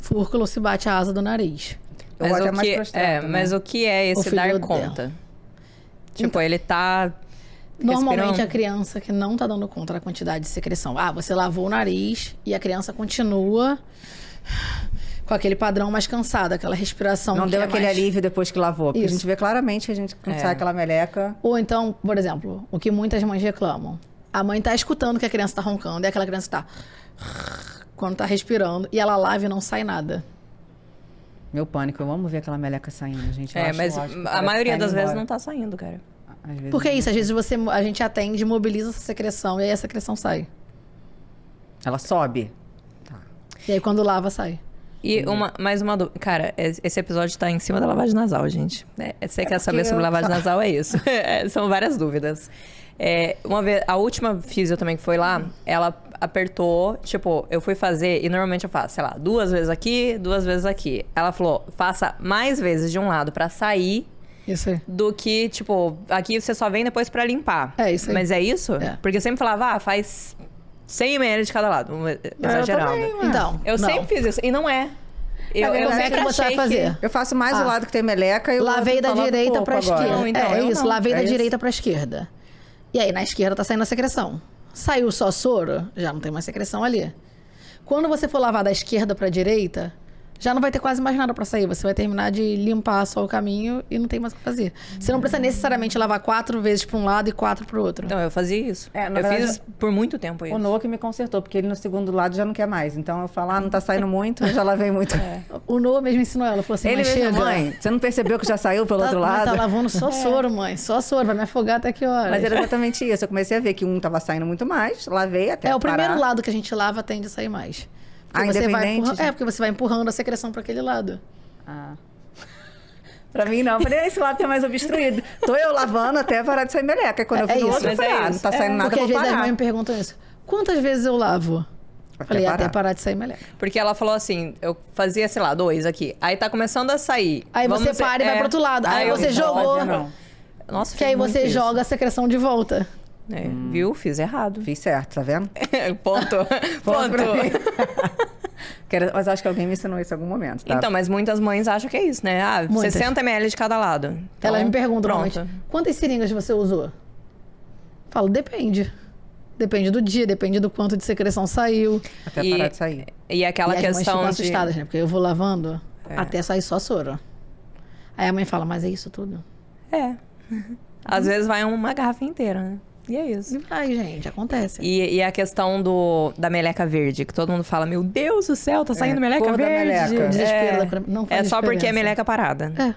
fúrculo ou se bate a asa do nariz. Mas o que é esse dar conta? Tipo, então, ele tá normalmente respirando. a criança que não tá dando conta da quantidade de secreção. Você lavou o nariz e a criança continua com aquele padrão mais cansado, aquela respiração. Não deu aquele alívio depois que lavou. Porque Isso. a gente vê claramente que a gente sai aquela meleca. Ou então, por exemplo, o que muitas mães reclamam. A mãe tá escutando que a criança tá roncando e aquela criança tá quando tá respirando e ela lava e não sai nada. Meu pânico, eu amo ver aquela meleca saindo, gente. Mas a maioria das vezes não tá saindo, cara. Porque é isso, às vezes a gente atende, mobiliza essa secreção e aí a secreção sai. Ela sobe. Tá. E aí quando lava, sai. E mais uma dúvida. Cara, esse episódio tá em cima da lavagem nasal, gente. Você quer saber sobre lavagem nasal, é isso. São várias dúvidas. Uma vez, a última físio também que foi lá, ela apertou, tipo, eu fui fazer, e normalmente eu faço, sei lá, 2 vezes aqui, 2 vezes aqui. Ela falou, faça mais vezes de um lado pra sair, isso aí. do que, tipo, aqui você só vem depois pra limpar. É isso aí. Mas é isso? É. Porque eu sempre falava, faz 100 ml de cada lado, exagerado. Então, eu sempre fiz isso, e não é. Eu como é que sempre você vai achei fazer? Eu faço mais o lado que tem meleca e o lavei outro da direita pra esquerda. Não, então, é eu isso, não. lavei da isso. direita pra esquerda. E aí, na esquerda tá saindo a secreção. Saiu só soro, já não tem mais secreção ali. Quando você for lavar da esquerda pra direita, já não vai ter quase mais nada pra sair. Você vai terminar de limpar só o caminho e não tem mais o que fazer. Você não precisa necessariamente lavar 4 vezes pra um lado e 4 pro outro. Então, eu fazia isso. Na Eu verdade, fiz por muito tempo isso. O Noah que me consertou, porque ele no segundo lado já não quer mais. Então eu falo, não tá saindo muito, eu já lavei muito. O Noah mesmo ensinou ela. Falou assim, Ele mãe, mesmo, chega. mãe, você não percebeu que já saiu pelo outro Mãe, lado? tá lavando só soro, mãe. Só soro. Vai me afogar até que horas? Mas era exatamente isso. Eu comecei a ver que um tava saindo muito mais, lavei até o parar. primeiro lado que a gente lava tende a sair mais. Porque você vai independente? empurrando, porque você vai empurrando a secreção para aquele lado. Pra mim, não. Eu falei, esse lado tá mais obstruído. Tô eu lavando até parar de sair meleca. E quando eu vi no isso. outro, eu falei, não tá saindo nada, Porque eu às vou vezes as parar. mães me perguntam isso. Quantas vezes eu lavo? Falei, até parar. parar de sair meleca. Porque ela falou assim, eu fazia, sei lá, 2 aqui. Aí tá começando a sair. Aí Vamos você para e vai pro outro lado. Aí eu você jogou. Não. Nossa, Que aí você joga a secreção de volta. Viu? Fiz errado. Fiz certo, tá vendo? Ponto. Mas acho que alguém me ensinou isso em algum momento, tá? Então, mas muitas mães acham que é isso, né? Muitas. 60 ml de cada lado. Então, Elas me perguntam, pronto. normalmente, quantas seringas você usou? Falo, depende. Depende do dia, depende do quanto de secreção saiu. Até parar de sair. E aquela e as mães questão ficam de... assustadas, né? Porque eu vou lavando até sair só soro. Aí a mãe fala, mas é isso tudo? Às vezes vai uma garrafa inteira, né? E é isso. Ai, gente, acontece. E a questão da meleca verde, que todo mundo fala, meu Deus do céu, tá saindo meleca cor da verde. meleca. Desespero da não faz só porque é diferença. meleca parada. É.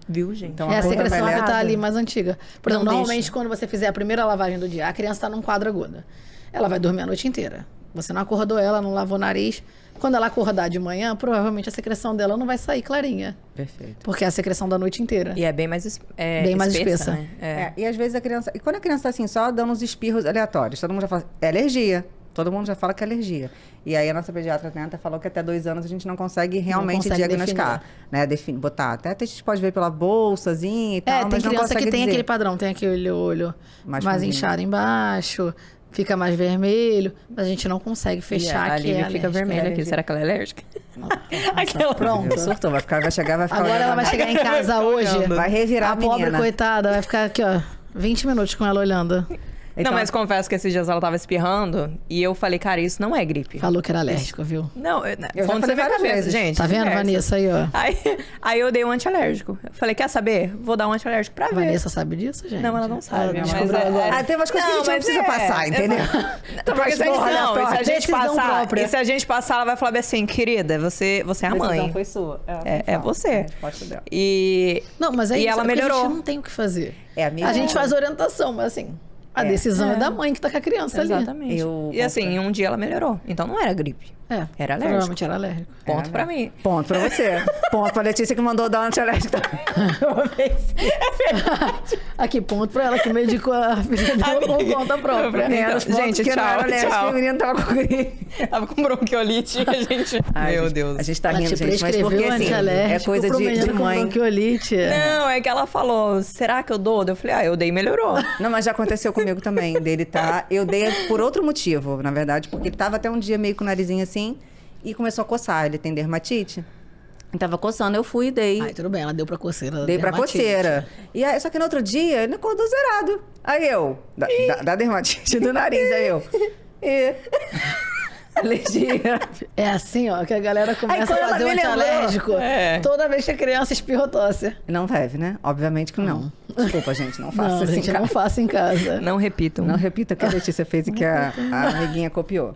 Viu, gente? Então, É a cor da secreção que meleca. tá ali mais antiga. Por Não exemplo, normalmente deixa. quando você fizer a primeira lavagem do dia, a criança tá num quadro agudo. Ela vai dormir a noite inteira. Você não acordou ela, não lavou o nariz. Quando ela acordar de manhã, provavelmente a secreção dela não vai sair clarinha. Perfeito. Porque é a secreção da noite inteira. E é bem mais, Bem mais espessa. né? E às vezes a criança... E quando a criança tá assim, só dando uns espirros aleatórios, todo mundo já fala, é alergia. Todo mundo já fala que é alergia. E aí a nossa pediatra tenta falou que até 2 anos a gente não consegue realmente consegue diagnosticar. Né? Botar. Até a gente pode ver pela bolsazinha e tal, tem mas não criança consegue que tem dizer. aquele padrão, tem aquele olho Mais mais fundinho. inchado embaixo, fica mais vermelho, mas a gente não consegue fechar a que Lívia é fica alérgica. vermelha aqui. alergia. Será que ela é alérgica? Aquela. Pronto. Surtou, vai chegar, vai ficar Agora ela olhando. vai chegar em casa hoje. Vai revirar a a pobre menina. coitada vai ficar aqui, ó, 20 minutos com ela olhando. Então, Não, mas confesso que esses dias ela tava espirrando e eu falei, cara, isso não é gripe. Falou que era alérgico, viu? Não, Eu já fontes falei da minha várias cabeça, vezes. gente. Tá vendo, diversas. Vanessa, aí, ó. Aí eu dei um antialérgico. Eu falei, quer saber? Vou dar um antialérgico pra ver. Vanessa sabe disso, gente? Não, ela não sabe. mas descobriu agora. tem umas coisas que a gente não precisa passar, entendeu? Porque se a gente, não, e se a gente Decisão passar, própria. e se a gente passar, ela vai falar bem assim, querida, você é a mãe. foi sua. É você. Dela. E Não, mas é E isso, ela é porque melhorou. a gente não tem o que fazer. É, amiga. A gente faz orientação, mas assim, A decisão é da mãe que tá com a criança ali. Exatamente. E assim, um dia ela melhorou. Então não era gripe. Era alérgico. Provavelmente era alérgico. Ponto pra mim. Ponto pra você. Ponto pra Letícia que mandou dar um antialérgico também. Aqui, ponto pra ela que medicou a filha dela com conta própria. Então, gente, que tchau, não era alérgico, tchau. o menino tava com gripe. Tava com bronquiolite e a gente... Meu Deus. A gente tá Ela rindo, te gente, mas prescreveu porque assim, é antialérgico coisa pro de menino com mãe. bronquiolite. Não, é que ela falou, será que eu dou? Eu falei, eu dei e melhorou. Não, mas já aconteceu comigo também, dele tá... Eu dei por outro motivo, na verdade, porque ele tava até um dia meio com o narizinho assim e começou a coçar. Ele tem dermatite. Ele tava coçando, eu fui e dei. Ai, tudo bem, ela deu pra coceira. Dei pra coceira. E aí, só que no outro dia, ele acordou zerado. Aí eu, da dermatite do nariz, aí eu... Alergia. É assim, ó, que a galera começa quando a ela fazer o me lembrou. antialérgico. Toda vez que a criança espirra tosse. Não deve, né? Obviamente que não. Desculpa, gente, não faça Não, assim. gente, cara. não faça em casa. Não repitam. Não repita o que a Letícia fez e que a amiguinha copiou.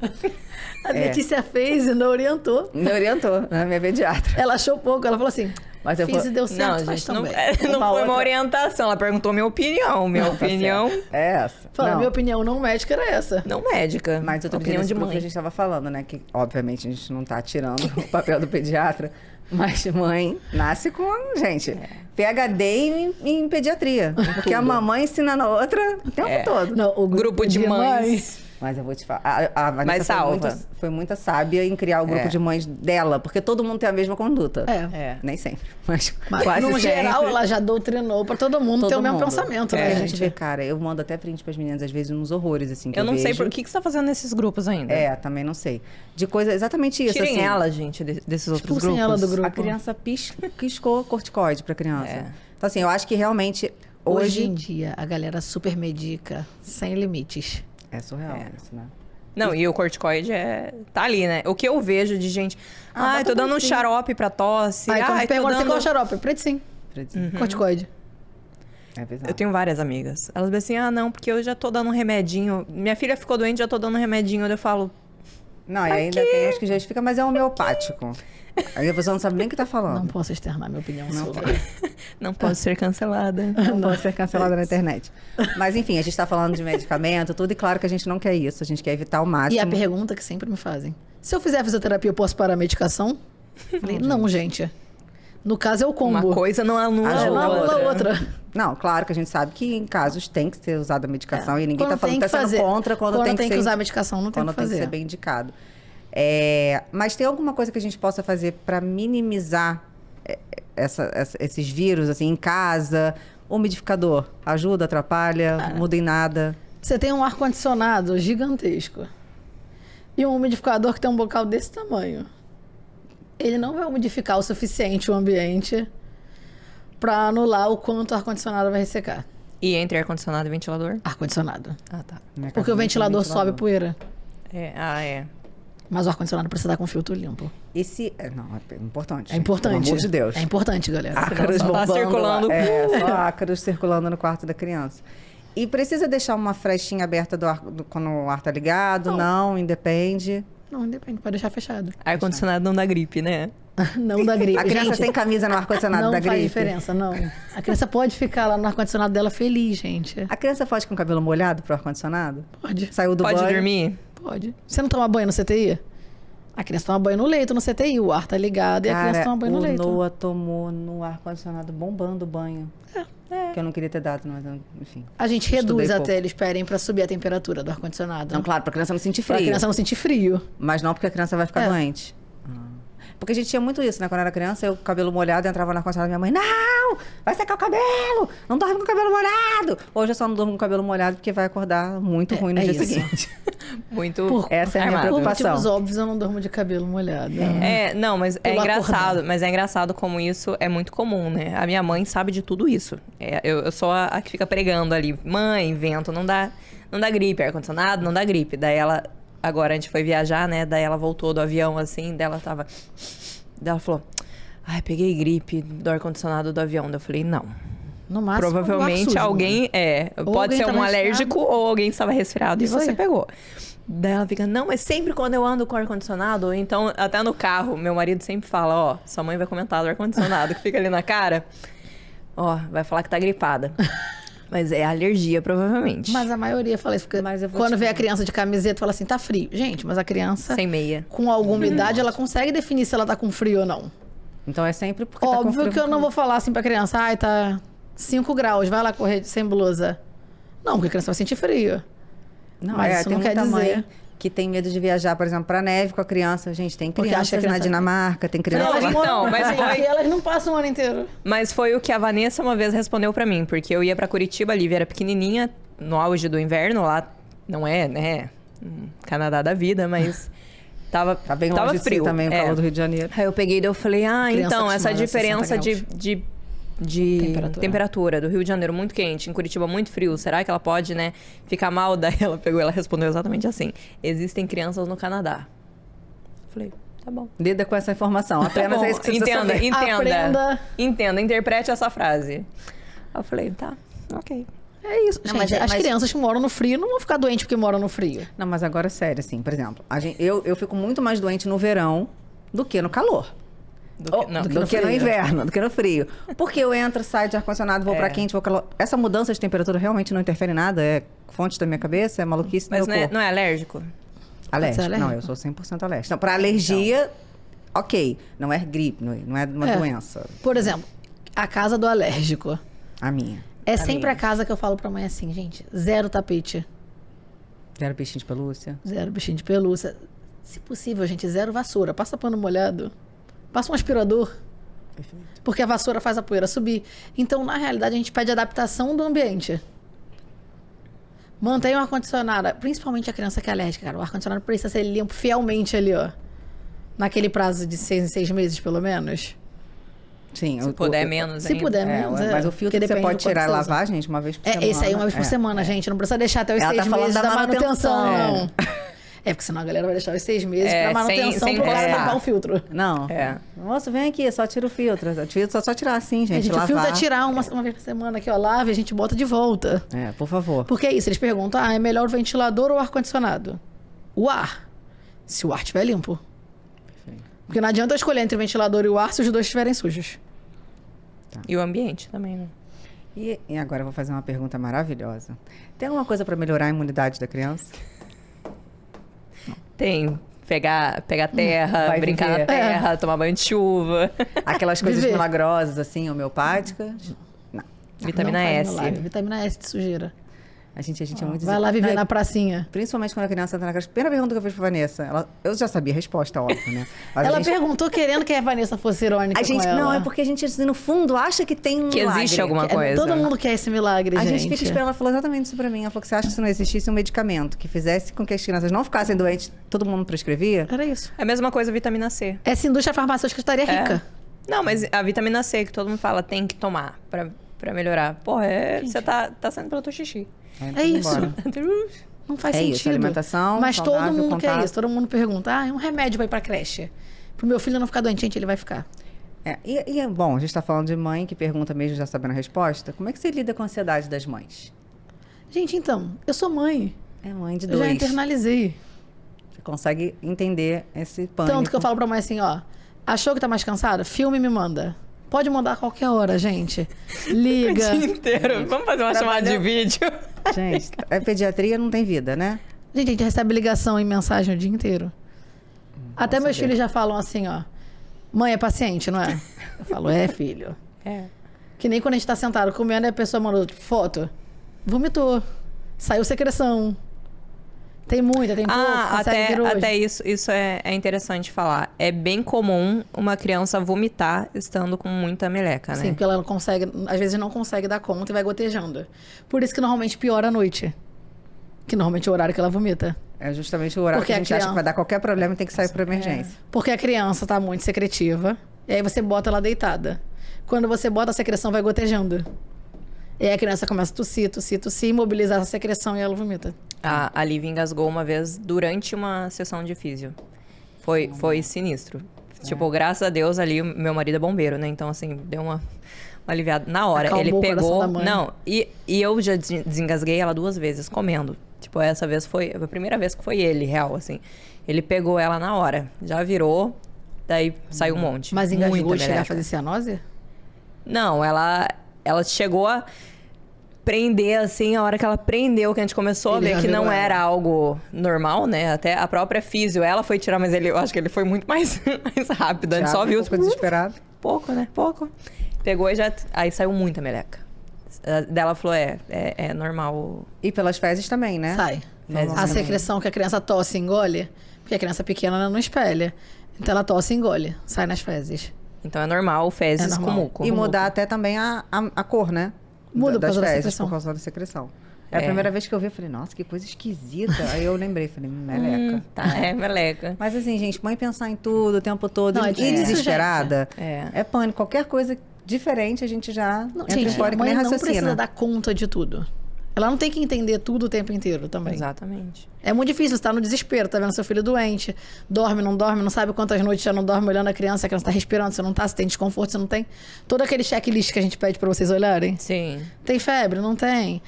A Letícia fez e não orientou. Me orientou, na minha pediatra. Ela achou pouco, ela falou assim, Mas eu fiz vou- e deu certo, Não, faz gente, não, também. não foi uma outra- orientação. Ela perguntou minha opinião. Minha Tá opinião certo. É essa. Fala, Não. minha opinião não médica era essa. não médica. Mas outro dia opinião nesse de grupo que a mãe. gente tava falando, né? Que obviamente a gente não tá tirando o papel do pediatra, mas mãe nasce com, gente, PhD em pediatria. Porque a mamãe ensina na outra o tempo todo. Não, o Grupo de mães. Mas eu vou te falar, a Vanessa Mas salva. foi muito sábia em criar o grupo de mães dela, porque todo mundo tem a mesma conduta. É. Nem sempre, mas, Mas, quase no sempre. geral, ela já doutrinou pra todo mundo ter o mesmo pensamento, Porque né, a gente gente? vê, cara, eu mando até print pras meninas, às vezes, uns horrores, assim, que Eu não sei vejo. por que você tá fazendo nesses grupos ainda. Também não sei. De coisa, exatamente isso, Tirem assim. ela, gente, desses outros Expulsem grupos. ela do grupo. A criança piscou corticoide pra criança. É. Então, assim, eu acho que realmente, Hoje em hoje... dia, a galera super medica, sem limites. É surreal isso, né? Não, e o corticoide tá ali, né? O que eu vejo de gente... Ai, tô bota dando um pretinho. xarope pra tosse. Aí, quando Ai, tô pergunta, você dando... qual é o xarope? Preto sim, corticoide. É bizarro. Eu tenho várias amigas. Elas dizem assim, não, porque eu já tô dando um remedinho. Minha filha ficou doente, já tô dando um remedinho. Eu falo, Não, e ainda tem uns que justifica, mas é homeopático. Aí a pessoa não sabe nem o que tá falando. Não posso externar minha opinião sobre. não posso ser cancelada. Não pode ser cancelada na internet. Mas enfim, a gente tá falando de medicamento, tudo, e claro que a gente não quer isso. A gente quer evitar o máximo. E a pergunta que sempre me fazem: se eu fizer fisioterapia, eu posso parar a medicação? Falei, não, gente. No caso é o combo. Uma coisa não anula Ajuda Não a anula outra. a outra. Não, claro que a gente sabe que em casos tem que ser usada a medicação e ninguém Quando tá falando tem que tá sendo fazer. contra quando tem que ser, usar a medicação, não tem quando que tem que fazer. ser bem indicado. Mas tem alguma coisa que a gente possa fazer para minimizar esses vírus, assim, em casa? Umidificador ajuda, atrapalha, muda em nada? Você tem um ar-condicionado gigantesco e um umidificador que tem um bocal desse tamanho. Ele não vai umidificar o suficiente o ambiente para anular o quanto o ar-condicionado vai ressecar. E entre ar-condicionado e ventilador? Ar-condicionado. Ah, tá. Minha casa Porque o não tem ventilador sobe poeira. É. Mas o ar-condicionado precisa estar com filtro limpo. Não, é importante. É importante. Pelo amor de Deus. É importante, galera. Ácaros Só tá bombando circulando. lá. Só ácaros circulando no quarto da criança. E precisa deixar uma frestinha aberta quando o ar tá ligado? Não, independe. Não, depende, pode deixar fechado. Ar-condicionado não dá gripe, né? Não dá gripe. A criança Gente, sem camisa no ar-condicionado não da faz gripe? diferença, não. A criança pode ficar lá no ar-condicionado dela feliz, gente. A criança pode com o cabelo molhado pro ar-condicionado? Pode. Saiu do Pode banho? dormir? Pode. Você não toma banho no CTI? A criança toma banho no leito no CTI. O ar tá ligado e a criança toma banho no leito. o Noah tomou no ar-condicionado bombando o banho. Que eu não queria ter dado, mas enfim. A gente Estudei reduz pouco. até eles pedem pra subir a temperatura do ar-condicionado. Não, claro, pra criança não sentir Pra frio. criança não sentir frio. Mas não porque a criança vai ficar doente. Porque a gente tinha muito isso, né? Quando eu era criança, eu com o cabelo molhado, eu entrava na ar-condicionado da minha mãe, não! Vai secar o cabelo! Não dorme com o cabelo molhado! Hoje eu só não durmo com o cabelo molhado porque vai acordar muito ruim no dia isso. seguinte. Muito Essa é a minha armado. Por preocupação. motivos óbvios, eu não durmo de cabelo molhado. Não, mas é Pular engraçado. cordão. Mas é engraçado como isso é muito comum, né? A minha mãe sabe de tudo isso. Eu sou a que fica pregando ali. Mãe, vento, não dá gripe. Ar-condicionado, não dá gripe. Daí ela... Agora a gente foi viajar, né? Daí ela voltou do avião, assim. Daí ela tava... Daí ela falou... Ai, peguei gripe do ar-condicionado do avião. Daí eu falei, não. No máximo, Provavelmente do ar sujo, alguém... Pode alguém ser tava um resfriado. alérgico ou alguém estava resfriado Isso e você aí. pegou. Daí ela fica, não, mas sempre quando eu ando com ar-condicionado, ou então até no carro, meu marido sempre fala, ó, sua mãe vai comentar do ar-condicionado que fica ali na cara, ó, vai falar que tá gripada. Mas é alergia, provavelmente. Mas a maioria fala isso. Mas eu vou Quando te vê a criança de camiseta, fala assim, tá frio. Gente, mas a criança, Sem meia. com alguma idade, ela consegue definir se ela tá com frio ou não. Então é sempre porque tá com Óbvio frio. que eu não vou falar assim pra criança, ai, tá 5 graus, vai lá correr sem blusa. Não, porque a criança vai sentir frio. Não, Mas isso tem não quer muita mãe dizer. que tem medo de viajar, por exemplo, pra neve com a criança. Gente, tem Porque acha que crianças a na criança- Dinamarca, tem crianças... Não, então, mas Gente, foi- elas não passam o ano inteiro. Mas foi o que a Vanessa uma vez respondeu pra mim, porque eu ia pra Curitiba, a Lívia era pequenininha, no auge do inverno, lá não é, né, Canadá da vida, mas tava, Tá bem tava longe de si frio. também, o é. calor do Rio de Janeiro. Aí eu peguei e eu falei, Criança então, essa acostumada a 60 diferença graus. de temperatura do Rio de Janeiro muito quente, em Curitiba muito frio, será que ela pode, né, ficar mal? Daí ela respondeu exatamente assim, existem crianças no Canadá. Eu falei, tá bom. Lida com essa informação. Tá Apenas bom, é isso que você precisa entenda, saber. entenda. Aprenda. Entenda, interprete essa frase. Aí eu falei, tá, ok. É isso, Não, gente. mas- As crianças que moram no frio não vão ficar doentes porque moram no frio. Não, mas agora sério, assim, por exemplo, eu fico muito mais doente no verão do que no calor. Do que- não, do no que no frio. inverno, do que no frio. Porque eu entro, saio de ar-condicionado, vou pra quente, vou calor. Essa mudança de temperatura realmente não interfere em nada? É fonte da minha cabeça? É maluquice do Mas meu corpo? não é alérgico? Alérgico? Pode ser Não, eu sou 100% alérgico. Então, pra alergia, ok. Não é gripe, não é uma É. doença. Por exemplo, a casa do alérgico. A minha. É sempre minha. a casa que eu falo pra mãe assim, gente, zero tapete, Zero bichinho de pelúcia. zero bichinho de pelúcia. Se possível, gente, zero vassoura. Passa pano molhado. Passa um aspirador. Porque a vassoura faz a poeira subir. Então, na realidade, a gente pede adaptação do ambiente. Mantenha o ar-condicionado. Principalmente a criança que é alérgica, cara. O ar-condicionado precisa ser limpo fielmente ali, ó. Naquele prazo de 6 em 6 meses, pelo menos. Sim. Se puder menos Se ainda. puder menos, Mas o filtro porque você depende pode do quanto tirar e você usa. lavar, gente, uma vez por semana. Esse aí uma vez por semana, gente. Não precisa deixar até os Ela 6 tá falando meses da da manutenção. manutenção. É, porque senão a galera vai deixar os 6 meses É, pra manutenção sem pro cara encostar. tampar o filtro. Não. É. Moço, vem aqui, só tira o filtro. O filtro só tirar assim, gente. Gente, o lavar. filtro é tirar uma vez por semana aqui, ó, lava e a gente bota de volta. É, por favor. Porque é isso, eles perguntam, é melhor o ventilador ou o ar-condicionado? O ar. Se o ar estiver limpo. Porque não adianta eu escolher entre o ventilador e o ar se os dois estiverem sujos. E o ambiente também, né? E agora eu vou fazer uma pergunta maravilhosa. Tem alguma coisa para melhorar a imunidade da criança? Tem pegar terra, vai brincar viver. na terra, tomar banho de chuva. Aquelas coisas Viver. milagrosas, assim, homeopáticas? Não. Vitamina Não faz S. milagre. Vitamina S de sujeira. A gente é muito... Vai lá viver Não, na pracinha. Principalmente quando a criança entra na creche. Primeira pergunta que eu fiz pra Vanessa, eu já sabia a resposta, óbvio, né? Mas Ela a gente, perguntou querendo que a Vanessa fosse irônica a gente com ela. não, é porque a gente, assim, no fundo, acha que tem um Que milagre. existe alguma É, coisa. todo mundo quer esse milagre, A gente. gente fica esperando, ela falou exatamente isso pra mim. Ela falou que você acha que se não existisse um medicamento que fizesse com que as crianças não ficassem doentes, todo mundo prescrevia? Era isso. É a mesma coisa a vitamina C. Essa indústria farmacêutica estaria É. rica. Não, mas a vitamina C que todo mundo fala tem que tomar pra melhorar. Porra, você tá saindo pelo teu xixi. É isso. Embora. Não faz É sentido. isso, alimentação, Mas todo saudável, mundo quer contato. isso. Todo mundo pergunta, é um remédio pra ir pra creche. Pro meu filho não ficar doente, gente, ele vai ficar. Bom, a gente tá falando de mãe que pergunta mesmo já sabendo a resposta. Como é que você lida com a ansiedade das mães? Gente, então, eu sou mãe. É mãe de Eu já dois. internalizei. Você consegue entender esse pânico. Tanto que eu falo pra mãe assim, ó. Achou que tá mais cansada? Filme e me manda. Pode mandar a qualquer hora, gente. Liga. inteiro. Vamos fazer uma chamada de vídeo. Gente, a pediatria não tem vida, né? Gente, a gente recebe ligação e mensagem o dia inteiro. Até meus saber. filhos já falam assim, ó. Mãe, é paciente, não é? Eu falo, é, filho. É. Que nem quando a gente tá sentado comendo e a pessoa mandou foto. Vomitou. Saiu secreção. Tem muita, tem pouco. consegue vir hoje. Até isso é interessante falar. É bem comum uma criança vomitar estando com muita meleca, né? Sim, porque ela não consegue, às vezes não consegue dar conta e vai gotejando. Por isso que normalmente piora à noite. Que normalmente é o horário que ela vomita. É justamente o horário Porque que a a gente acha criança- que vai dar qualquer problema e tem que sair pra emergência. Porque a criança tá muito secretiva. E aí você bota ela deitada. Quando você bota a secreção, vai gotejando. E aí a criança começa a tossir, imobilizar a secreção e ela vomita. A Lívia engasgou uma vez durante uma sessão de físio. Foi sinistro. Tipo, graças a Deus ali, o meu marido é bombeiro, né? Então, assim, deu uma aliviada. Na hora, Acalmou ele o coração pegou... da mãe. Não, e eu já desengasguei ela 2 vezes, comendo. Tipo, essa vez foi a primeira vez que foi ele, real, assim. Ele pegou ela na hora, já virou, daí saiu um monte. Mas engasgou Muita e chegar a meleca. fazer cianose? Não, ela chegou a... prender, assim, a hora que ela prendeu, que a gente começou a Ele ver já que viu não ela. era algo normal, né? Até a própria físio, ela foi tirar, mas eu acho que ele foi muito mais, mais rápido. A gente Thiago só viu, ficou desesperado. pouco, né? Pouco. Pegou e já... Aí saiu muita meleca. Dela falou, é normal. E pelas fezes também, né? Sai. Fezes A também. secreção que a criança tosse e engole, porque a criança pequena ela não espelha. Então ela tosse e engole, sai nas fezes. Então é normal, fezes É normal. com muco. E mudar até também a cor, né? Muda por das causa da fezes, secreção. por causa da secreção. É a primeira vez que eu vi, eu falei, nossa, que coisa esquisita. Aí eu lembrei, falei, meleca. Tá, é meleca. Mas assim, gente, mãe pensar em tudo o tempo todo Não, é e difícil, desesperada, gente. é pânico. Qualquer coisa diferente, a gente já Não, entra gente, em a pânico, mãe nem não raciocina. precisa dar conta de tudo. Ela não tem que entender tudo o tempo inteiro também. Exatamente. É muito difícil, você tá no desespero, tá vendo seu filho doente, dorme, não sabe quantas noites já não dorme olhando a criança tá respirando, você não tá, se tem desconforto, você não tem. Todo aquele checklist que a gente pede pra vocês olharem. Sim. Tem febre? Não tem.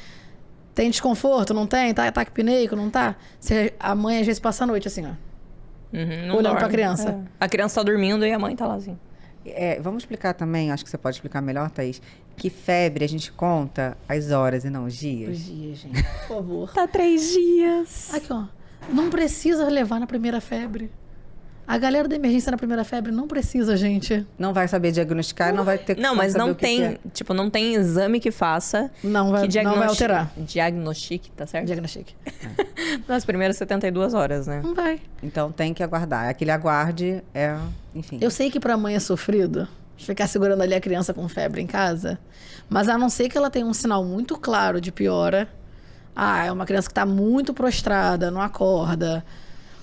Tem desconforto? Não tem. Tá ataque pineico? Não tá. A mãe às vezes passa a noite assim, ó. Uhum, não Olhando dorme. pra criança. É. A criança tá dormindo e a mãe tá lá assim. Vamos explicar também, acho que você pode explicar melhor, Thaís, que febre a gente conta as horas e não os dias. Os dias, gente. Por favor. Tá 3 dias. Aqui, ó. Não precisa levar na primeira febre. A galera da emergência na primeira febre não precisa, gente. Não vai saber diagnosticar, não vai ter Não, como mas saber não o que que tem, é. tipo, não tem exame que faça Não vai, que não vai alterar. diagnostique, tá certo? Diagnostique. Nas primeiras 72 horas, né? Não vai. Então tem que aguardar. Aquele aguarde enfim. Eu sei que pra mãe é sofrido ficar segurando ali a criança com febre em casa, mas a não ser que ela tenha um sinal muito claro de piora. Ah, é uma criança que tá muito prostrada, não acorda.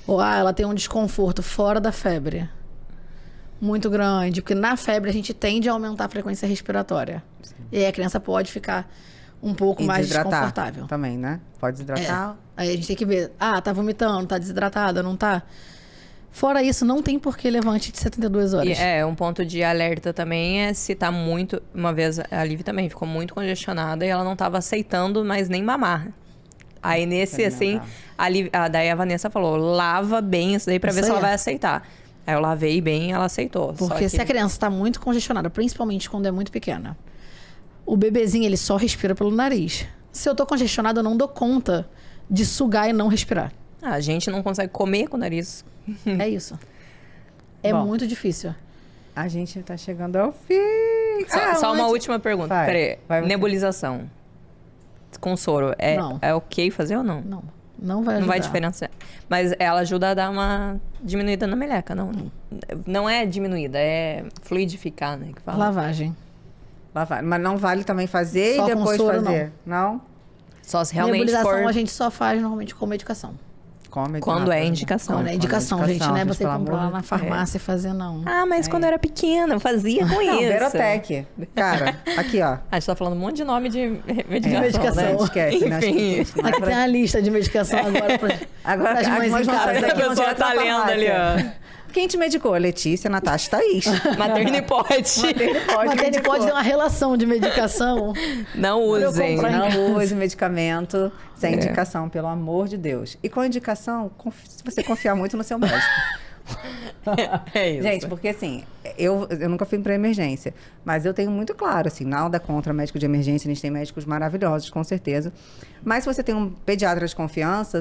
Ou ela tem um desconforto fora da febre muito grande, porque na febre a gente tende a aumentar a frequência respiratória. Sim. E aí a criança pode ficar um pouco mais desidratar desconfortável. também, né? Pode desidratar. Aí a gente tem que ver, tá vomitando, tá desidratada, não tá? Fora isso, não tem por que levar antes de 72 horas. E um ponto de alerta também é se tá muito... Uma vez a Liv também ficou muito congestionada e ela não tava aceitando mais nem mamar. Aí nesse, assim, daí a Vanessa falou, lava bem isso daí pra ver se ela vai aceitar. Aí eu lavei bem e ela aceitou. Porque se a criança tá muito congestionada, principalmente quando é muito pequena, o bebezinho, ele só respira pelo nariz. Se eu tô congestionada, eu não dou conta de sugar e não respirar. A gente não consegue comer com o nariz. É isso. É Bom, muito difícil. A gente tá chegando ao fim. Só uma última pergunta. Vai, Peraí. vai você. Nebulização. Com soro. Não. É ok fazer ou não? Não vai ajudar. Não vai diferenciar. Mas ela ajuda a dar uma diminuída na meleca, não? Não é diminuída, é fluidificar, né? Que fala. Lavagem. Lavar. Mas não vale também fazer Só e com depois soro, fazer? Não? Só se realmente Nebulização for... a gente só faz normalmente com medicação. Quando é indicação. Quando é indicação, gente, não é você pelo comprar lá amor na de- farmácia e fazer, não. Ah, mas quando eu era pequena, eu fazia com Não, isso. Berotec. Cara, aqui, ó. A gente tá falando um monte de nome de medicação, medicação. né? Esquece, né? Enfim. Aqui tem uma lista de medicação agora pra, Agora pras mães em vão casa. sair A daqui, vão pessoa direto tá na lendo ali, farmácia. Quem te medicou? Letícia, Natasha, Thaís. Maternipote. Maternidade pode ter uma relação de medicação. Não usem. comprar em Não use medicamento sem indicação, pelo amor de Deus. E com indicação, se você confiar muito no seu médico. É isso. Gente, porque assim, eu nunca fui pra emergência, mas eu tenho muito claro, assim, nada contra médico de emergência, a gente tem médicos maravilhosos, com certeza. Mas se você tem um pediatra de confiança,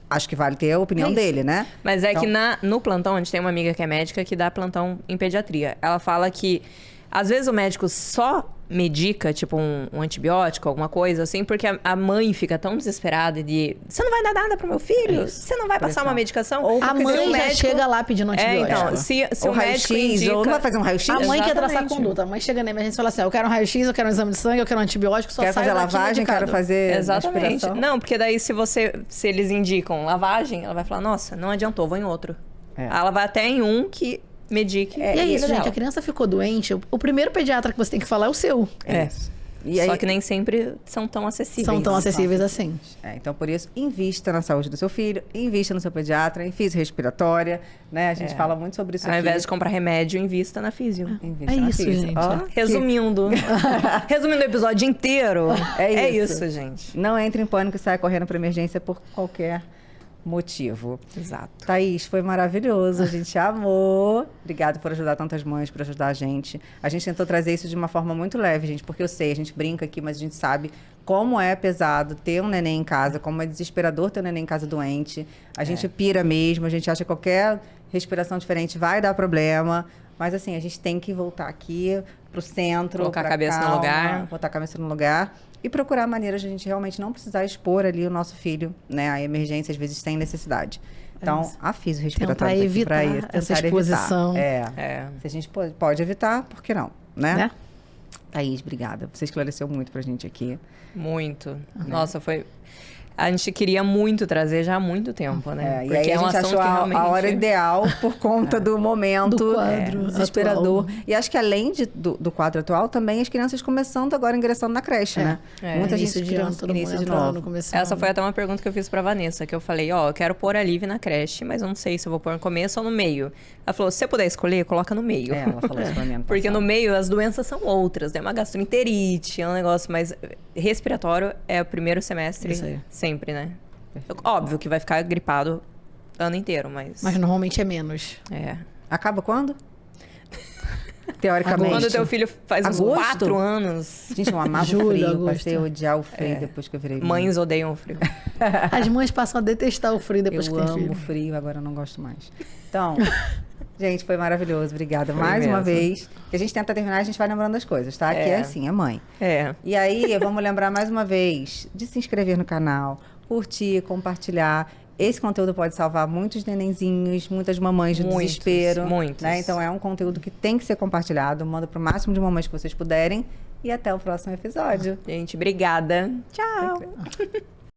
acho que vale ter a opinião isso. dele, né? Mas é Então- que no plantão, a gente tem uma amiga que é médica que dá plantão em pediatria. Ela fala que, às vezes, o médico só medica, tipo, um antibiótico, alguma coisa assim, porque a mãe fica tão desesperada de... Você não vai dar nada pro meu filho? Você não vai passar uma medicação? Ou A porque mãe se o já médico- chega lá pedindo antibiótico. então, se ou o médico raio-x, indica... ou não vai fazer um raio-x? A mãe quer traçar Exatamente. conduta. A mãe chega na emergência e fala assim, eu quero um raio-x, eu quero um exame de sangue, eu quero um antibiótico, só Quer sai fazer daqui lavagem, medicado. quero fazer Exatamente. aspiração? Não, porque daí se eles indicam lavagem, ela vai falar, nossa, não adiantou, vou em outro. É. Aí ela vai até em um que medique. E é ele isso, gente. dela. A criança ficou doente, o primeiro pediatra que você tem que falar é o seu. É isso. E Só aí, que nem sempre são tão acessíveis. São tão acessíveis assim. então, por isso, invista na saúde do seu filho, invista no seu pediatra, em físio respiratória, né? A gente fala muito sobre isso Ao aqui. invés de comprar remédio, invista na físio. Invista É na isso, físio. gente. Ó, Resumindo. Resumindo o episódio inteiro. É É isso. isso, gente. Não entre em pânico e saia correndo para emergência por qualquer motivo. Exato. Thaís, foi maravilhoso, a gente amou. Obrigada por ajudar tantas mães, por ajudar a gente. A gente tentou trazer isso de uma forma muito leve, gente, porque eu sei, a gente brinca aqui, mas a gente sabe como é pesado ter um neném em casa, como é desesperador ter um neném em casa doente. A gente pira mesmo, a gente acha que qualquer respiração diferente vai dar problema. Mas assim, a gente tem que voltar aqui pro centro. Colocar a cabeça no lugar. Botar a cabeça no lugar. E procurar maneiras de a gente realmente não precisar expor ali o nosso filho, né? A emergência, às vezes, tem necessidade. Então, a fisiorrespiratória Tentar tá aqui pra evitar isso. essa Tentar exposição. evitar. Se a gente pode evitar, por que não? Né? Thaís, obrigada. Você esclareceu muito pra gente aqui. Muito. Nossa, foi... A gente queria muito trazer já há muito tempo, né? E aí a gente achou a hora ideal por conta do momento do quadro desesperador. atual. E acho que além do quadro atual, também as crianças começando agora, ingressando na creche, né? Muita gente de ano, todo mundo início de entrando, novo. começando. Essa foi até uma pergunta que eu fiz pra Vanessa, que eu falei, ó, eu quero pôr a Liv na creche, mas eu não sei se eu vou pôr no começo ou no meio. Ela falou, se você puder escolher, coloca no meio. Ela falou isso pra mim ano Porque passado. no meio as doenças são outras, né? Uma gastroenterite, é um negócio mais... Respiratório é o primeiro semestre, Isso aí. sempre, né? Óbvio que vai ficar gripado ano inteiro, mas... Mas normalmente é menos. É. Acaba quando? Teoricamente. Quando teu filho faz uns Agosto? 4 anos... Gente, eu amava Julho, o frio. agosto. Passei a odiar o frio depois que eu virei mãe. Mães odeiam o frio. As mães passam a detestar o frio depois Eu que tem amo filho. o frio, agora eu não gosto mais. Então, gente, foi maravilhoso. Obrigada Foi mais uma mesmo. vez. Que a gente tenta terminar, a gente vai lembrando das coisas, tá? Que é assim, é mãe. É. E aí, vamos lembrar mais uma vez de se inscrever no canal, curtir, compartilhar. Esse conteúdo pode salvar muitos nenenzinhos, muitas mamães de Muitos, desespero. muitos. Né? Então, é um conteúdo que tem que ser compartilhado. Manda pro máximo de mamães que vocês puderem. E até o próximo episódio. Gente, obrigada. Tchau.